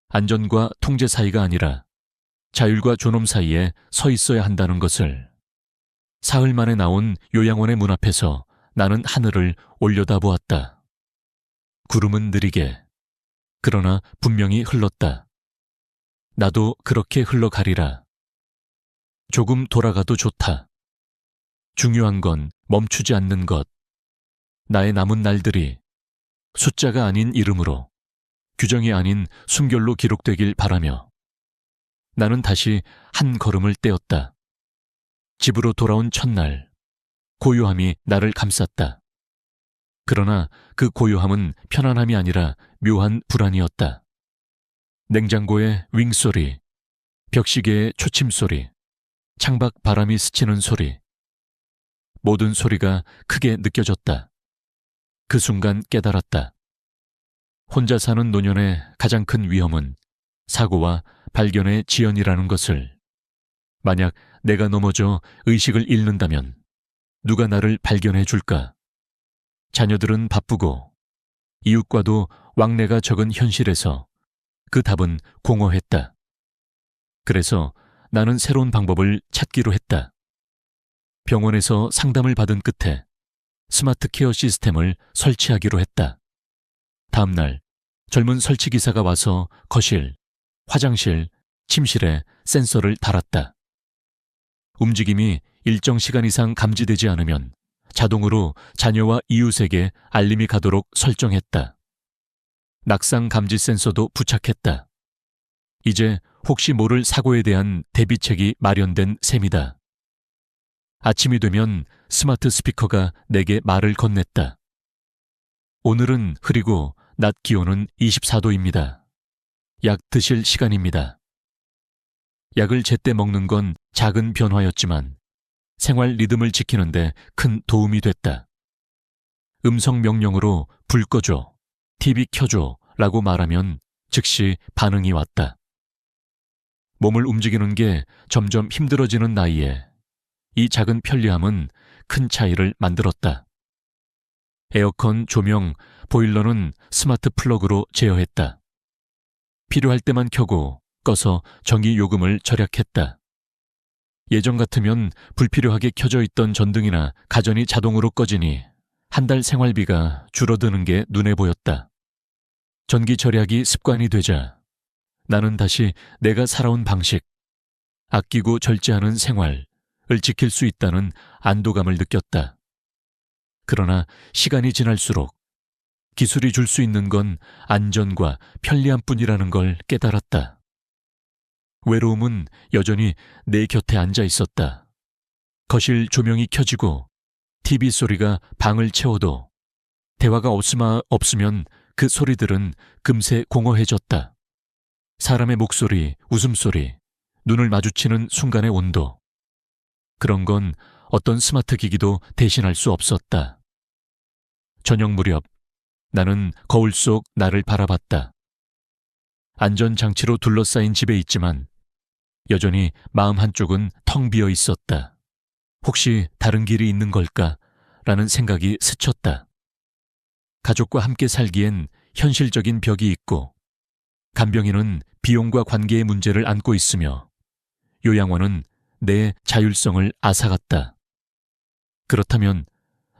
안전과 통제 사이가 아니라 자율과 존엄 사이에 서 있어야 한다는 것을. 사흘 만에 나온 요양원의 문 앞에서 나는 하늘을 올려다보았다. 구름은 느리게, 그러나 분명히 흘렀다. 나도 그렇게 흘러가리라. 조금 돌아가도 좋다. 중요한 건 멈추지 않는 것. 나의 남은 날들이 숫자가 아닌 이름으로, 규정이 아닌 순결로 기록되길 바라며 나는 다시 한 걸음을 떼었다. 집으로 돌아온 첫날, 고요함이 나를 감쌌다. 그러나 그 고요함은 편안함이 아니라 묘한 불안이었다. 냉장고의 윙소리, 벽시계의 초침소리, 창밖 바람이 스치는 소리. 모든 소리가 크게 느껴졌다. 그 순간 깨달았다. 혼자 사는 노년의 가장 큰 위험은 사고와 발견의 지연이라는 것을. 만약 내가 넘어져 의식을 잃는다면 누가 나를 발견해 줄까? 자녀들은 바쁘고 이웃과도 왕래가 적은 현실에서 그 답은 공허했다. 그래서 나는 새로운 방법을 찾기로 했다. 병원에서 상담을 받은 끝에 스마트 케어 시스템을 설치하기로 했다. 다음 날 젊은 설치기사가 와서 거실, 화장실, 침실에 센서를 달았다. 움직임이 일정 시간 이상 감지되지 않으면 자동으로 자녀와 이웃에게 알림이 가도록 설정했다. 낙상 감지 센서도 부착했다. 이제 혹시 모를 사고에 대한 대비책이 마련된 셈이다. 아침이 되면 스마트 스피커가 내게 말을 건넸다. 오늘은 흐리고 낮 기온은 24도입니다. 약 드실 시간입니다. 약을 제때 먹는 건 작은 변화였지만 생활 리듬을 지키는데 큰 도움이 됐다. 음성 명령으로 불 꺼줘, TV 켜줘 라고 말하면 즉시 반응이 왔다. 몸을 움직이는 게 점점 힘들어지는 나이에 이 작은 편리함은 큰 차이를 만들었다. 에어컨, 조명, 보일러는 스마트 플러그로 제어했다. 필요할 때만 켜고 꺼서 전기 요금을 절약했다. 예전 같으면 불필요하게 켜져 있던 전등이나 가전이 자동으로 꺼지니 한 달 생활비가 줄어드는 게 눈에 보였다. 전기 절약이 습관이 되자 나는 다시 내가 살아온 방식, 아끼고 절제하는 생활을 지킬 수 있다는 안도감을 느꼈다. 그러나 시간이 지날수록 기술이 줄 수 있는 건 안전과 편리함뿐이라는 걸 깨달았다. 외로움은 여전히 내 곁에 앉아 있었다. 거실 조명이 켜지고 TV 소리가 방을 채워도 대화가 없으면 그 소리들은 금세 공허해졌다. 사람의 목소리, 웃음소리, 눈을 마주치는 순간의 온도. 그런 건 어떤 스마트 기기도 대신할 수 없었다. 저녁 무렵 나는 거울 속 나를 바라봤다. 안전장치로 둘러싸인 집에 있지만 여전히 마음 한쪽은 텅 비어 있었다. 혹시 다른 길이 있는 걸까? 라는 생각이 스쳤다. 가족과 함께 살기엔 현실적인 벽이 있고 간병인은 비용과 관계의 문제를 안고 있으며 요양원은 내 자율성을 앗아갔다. 그렇다면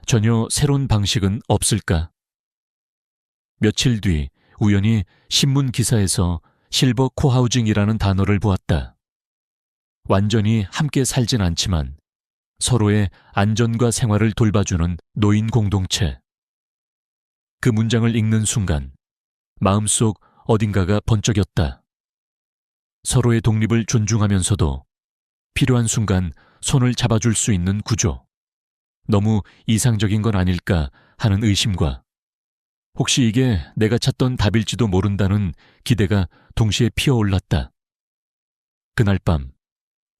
전혀 새로운 방식은 없을까? 며칠 뒤 우연히 신문 기사에서 실버 코하우징이라는 단어를 보았다. 완전히 함께 살진 않지만 서로의 안전과 생활을 돌봐주는 노인 공동체. 그 문장을 읽는 순간 마음속 어딘가가 번쩍였다. 서로의 독립을 존중하면서도 필요한 순간 손을 잡아줄 수 있는 구조. 너무 이상적인 건 아닐까 하는 의심과 혹시 이게 내가 찾던 답일지도 모른다는 기대가 동시에 피어올랐다. 그날 밤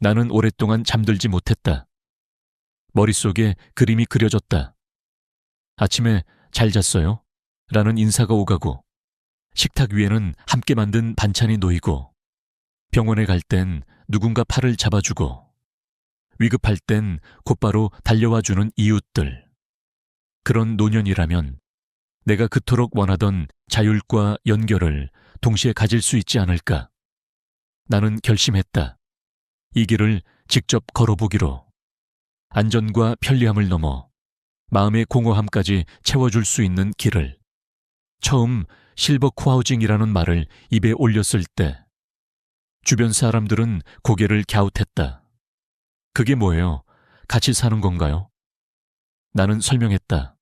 나는 오랫동안 잠들지 못했다. 머릿속에 그림이 그려졌다. 아침에 잘 잤어요? 라는 인사가 오가고 식탁 위에는 함께 만든 반찬이 놓이고 병원에 갈 땐 누군가 팔을 잡아주고, 위급할 땐 곧바로 달려와주는 이웃들. 그런 노년이라면 내가 그토록 원하던 자율과 연결을 동시에 가질 수 있지 않을까. 나는 결심했다. 이 길을 직접 걸어보기로. 안전과 편리함을 넘어 마음의 공허함까지 채워줄 수 있는 길을. 처음 실버 코하우징이라는 말을 입에 올렸을 때 주변 사람들은 고개를 갸웃했다. 그게 뭐예요? 같이 사는 건가요? 나는 설명했다.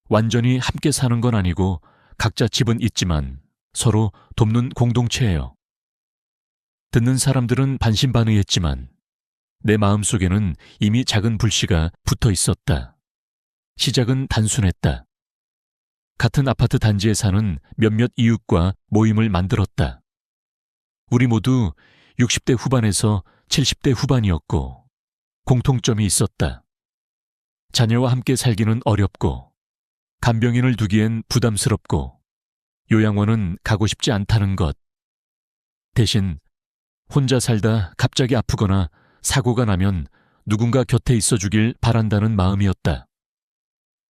완전히 함께 사는 건 아니고 각자 집은 있지만 서로 돕는 공동체예요. 듣는 사람들은 반신반의했지만 내 마음속에는 이미 작은 불씨가 붙어 있었다. 시작은 단순했다. 같은 아파트 단지에 사는 몇몇 이웃과 모임을 만들었다. 우리 모두 60대 후반에서 70대 후반이었고 공통점이 있었다. 자녀와 함께 살기는 어렵고 간병인을 두기엔 부담스럽고 요양원은 가고 싶지 않다는 것. 대신 혼자 살다 갑자기 아프거나 사고가 나면 누군가 곁에 있어주길 바란다는 마음이었다.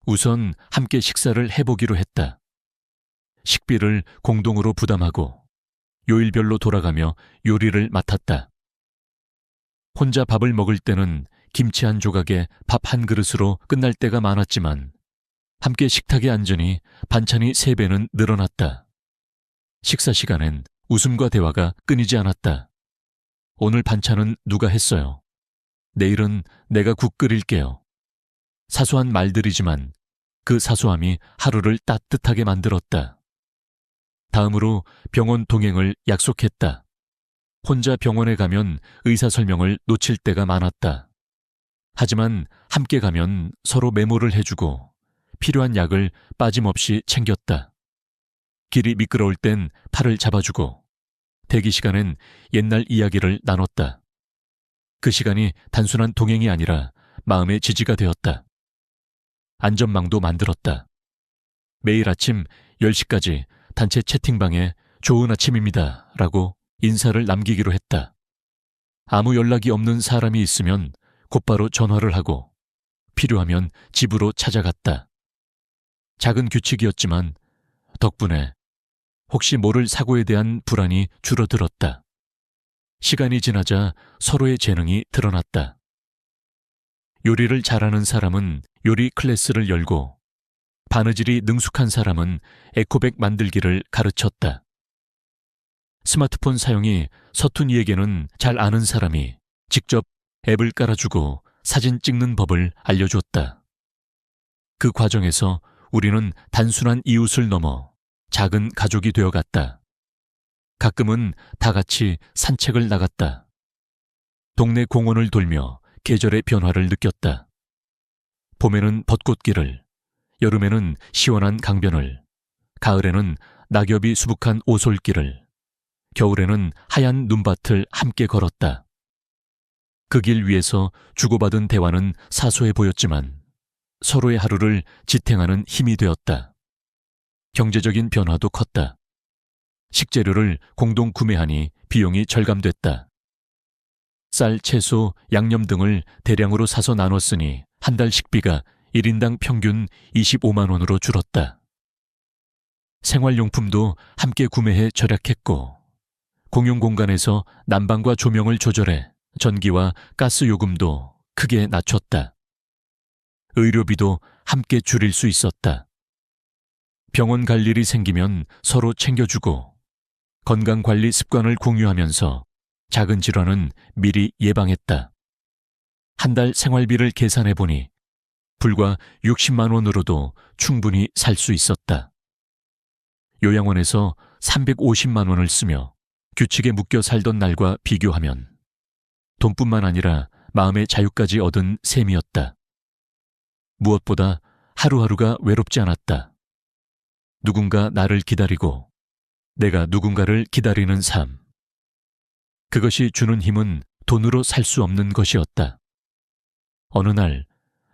우선 함께 식사를 해보기로 했다. 식비를 공동으로 부담하고 요일별로 돌아가며 요리를 맡았다. 혼자 밥을 먹을 때는 김치 한 조각에 밥 한 그릇으로 끝날 때가 많았지만 함께 식탁에 앉으니 반찬이 3배는 늘어났다. 식사 시간엔 웃음과 대화가 끊이지 않았다. 오늘 반찬은 누가 했어요? 내일은 내가 국 끓일게요. 사소한 말들이지만 그 사소함이 하루를 따뜻하게 만들었다. 다음으로 병원 동행을 약속했다. 혼자 병원에 가면 의사 설명을 놓칠 때가 많았다. 하지만 함께 가면 서로 메모를 해주고 필요한 약을 빠짐없이 챙겼다. 길이 미끄러울 땐 팔을 잡아주고 대기 시간엔 옛날 이야기를 나눴다. 그 시간이 단순한 동행이 아니라 마음의 지지가 되었다. 안전망도 만들었다. 매일 아침 10시까지 단체 채팅방에 좋은 아침입니다 라고 인사를 남기기로 했다. 아무 연락이 없는 사람이 있으면 곧바로 전화를 하고 필요하면 집으로 찾아갔다. 작은 규칙이었지만 덕분에 혹시 모를 사고에 대한 불안이 줄어들었다. 시간이 지나자 서로의 재능이 드러났다. 요리를 잘하는 사람은 요리 클래스를 열고 바느질이 능숙한 사람은 에코백 만들기를 가르쳤다. 스마트폰 사용이 서툰 이에게는 잘 아는 사람이 직접 앱을 깔아주고 사진 찍는 법을 알려줬다. 그 과정에서 우리는 단순한 이웃을 넘어 작은 가족이 되어갔다. 가끔은 다 같이 산책을 나갔다. 동네 공원을 돌며 계절의 변화를 느꼈다. 봄에는 벚꽃길을, 여름에는 시원한 강변을, 가을에는 낙엽이 수북한 오솔길을, 겨울에는 하얀 눈밭을 함께 걸었다. 그 길 위에서 주고받은 대화는 사소해 보였지만 서로의 하루를 지탱하는 힘이 되었다. 경제적인 변화도 컸다. 식재료를 공동 구매하니 비용이 절감됐다. 쌀, 채소, 양념 등을 대량으로 사서 나눴으니 한 달 식비가 1인당 평균 25만 원으로 줄었다. 생활용품도 함께 구매해 절약했고 공용 공간에서 난방과 조명을 조절해 전기와 가스 요금도 크게 낮췄다. 의료비도 함께 줄일 수 있었다. 병원 갈 일이 생기면 서로 챙겨주고 건강관리 습관을 공유하면서 작은 질환은 미리 예방했다. 한 달 생활비를 계산해보니 불과 60만 원으로도 충분히 살 수 있었다. 요양원에서 350만 원을 쓰며 규칙에 묶여 살던 날과 비교하면 돈뿐만 아니라 마음의 자유까지 얻은 셈이었다. 무엇보다 하루하루가 외롭지 않았다. 누군가 나를 기다리고 내가 누군가를 기다리는 삶. 그것이 주는 힘은 돈으로 살 수 없는 것이었다. 어느 날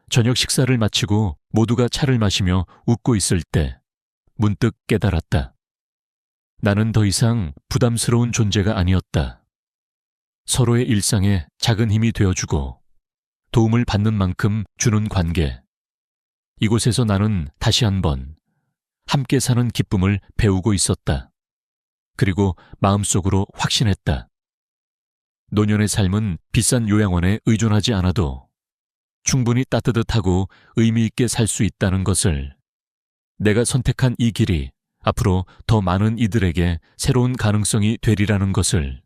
저녁 식사를 마치고 모두가 차를 마시며 웃고 있을 때 문득 깨달았다. 나는 더 이상 부담스러운 존재가 아니었다. 서로의 일상에 작은 힘이 되어주고 도움을 받는 만큼 주는 관계. 이곳에서 나는 다시 한번 함께 사는 기쁨을 배우고 있었다. 그리고 마음속으로 확신했다. 노년의 삶은 비싼 요양원에 의존하지 않아도 충분히 따뜻하고 의미 있게 살 수 있다는 것을, 내가 선택한 이 길이 앞으로 더 많은 이들에게 새로운 가능성이 되리라는 것을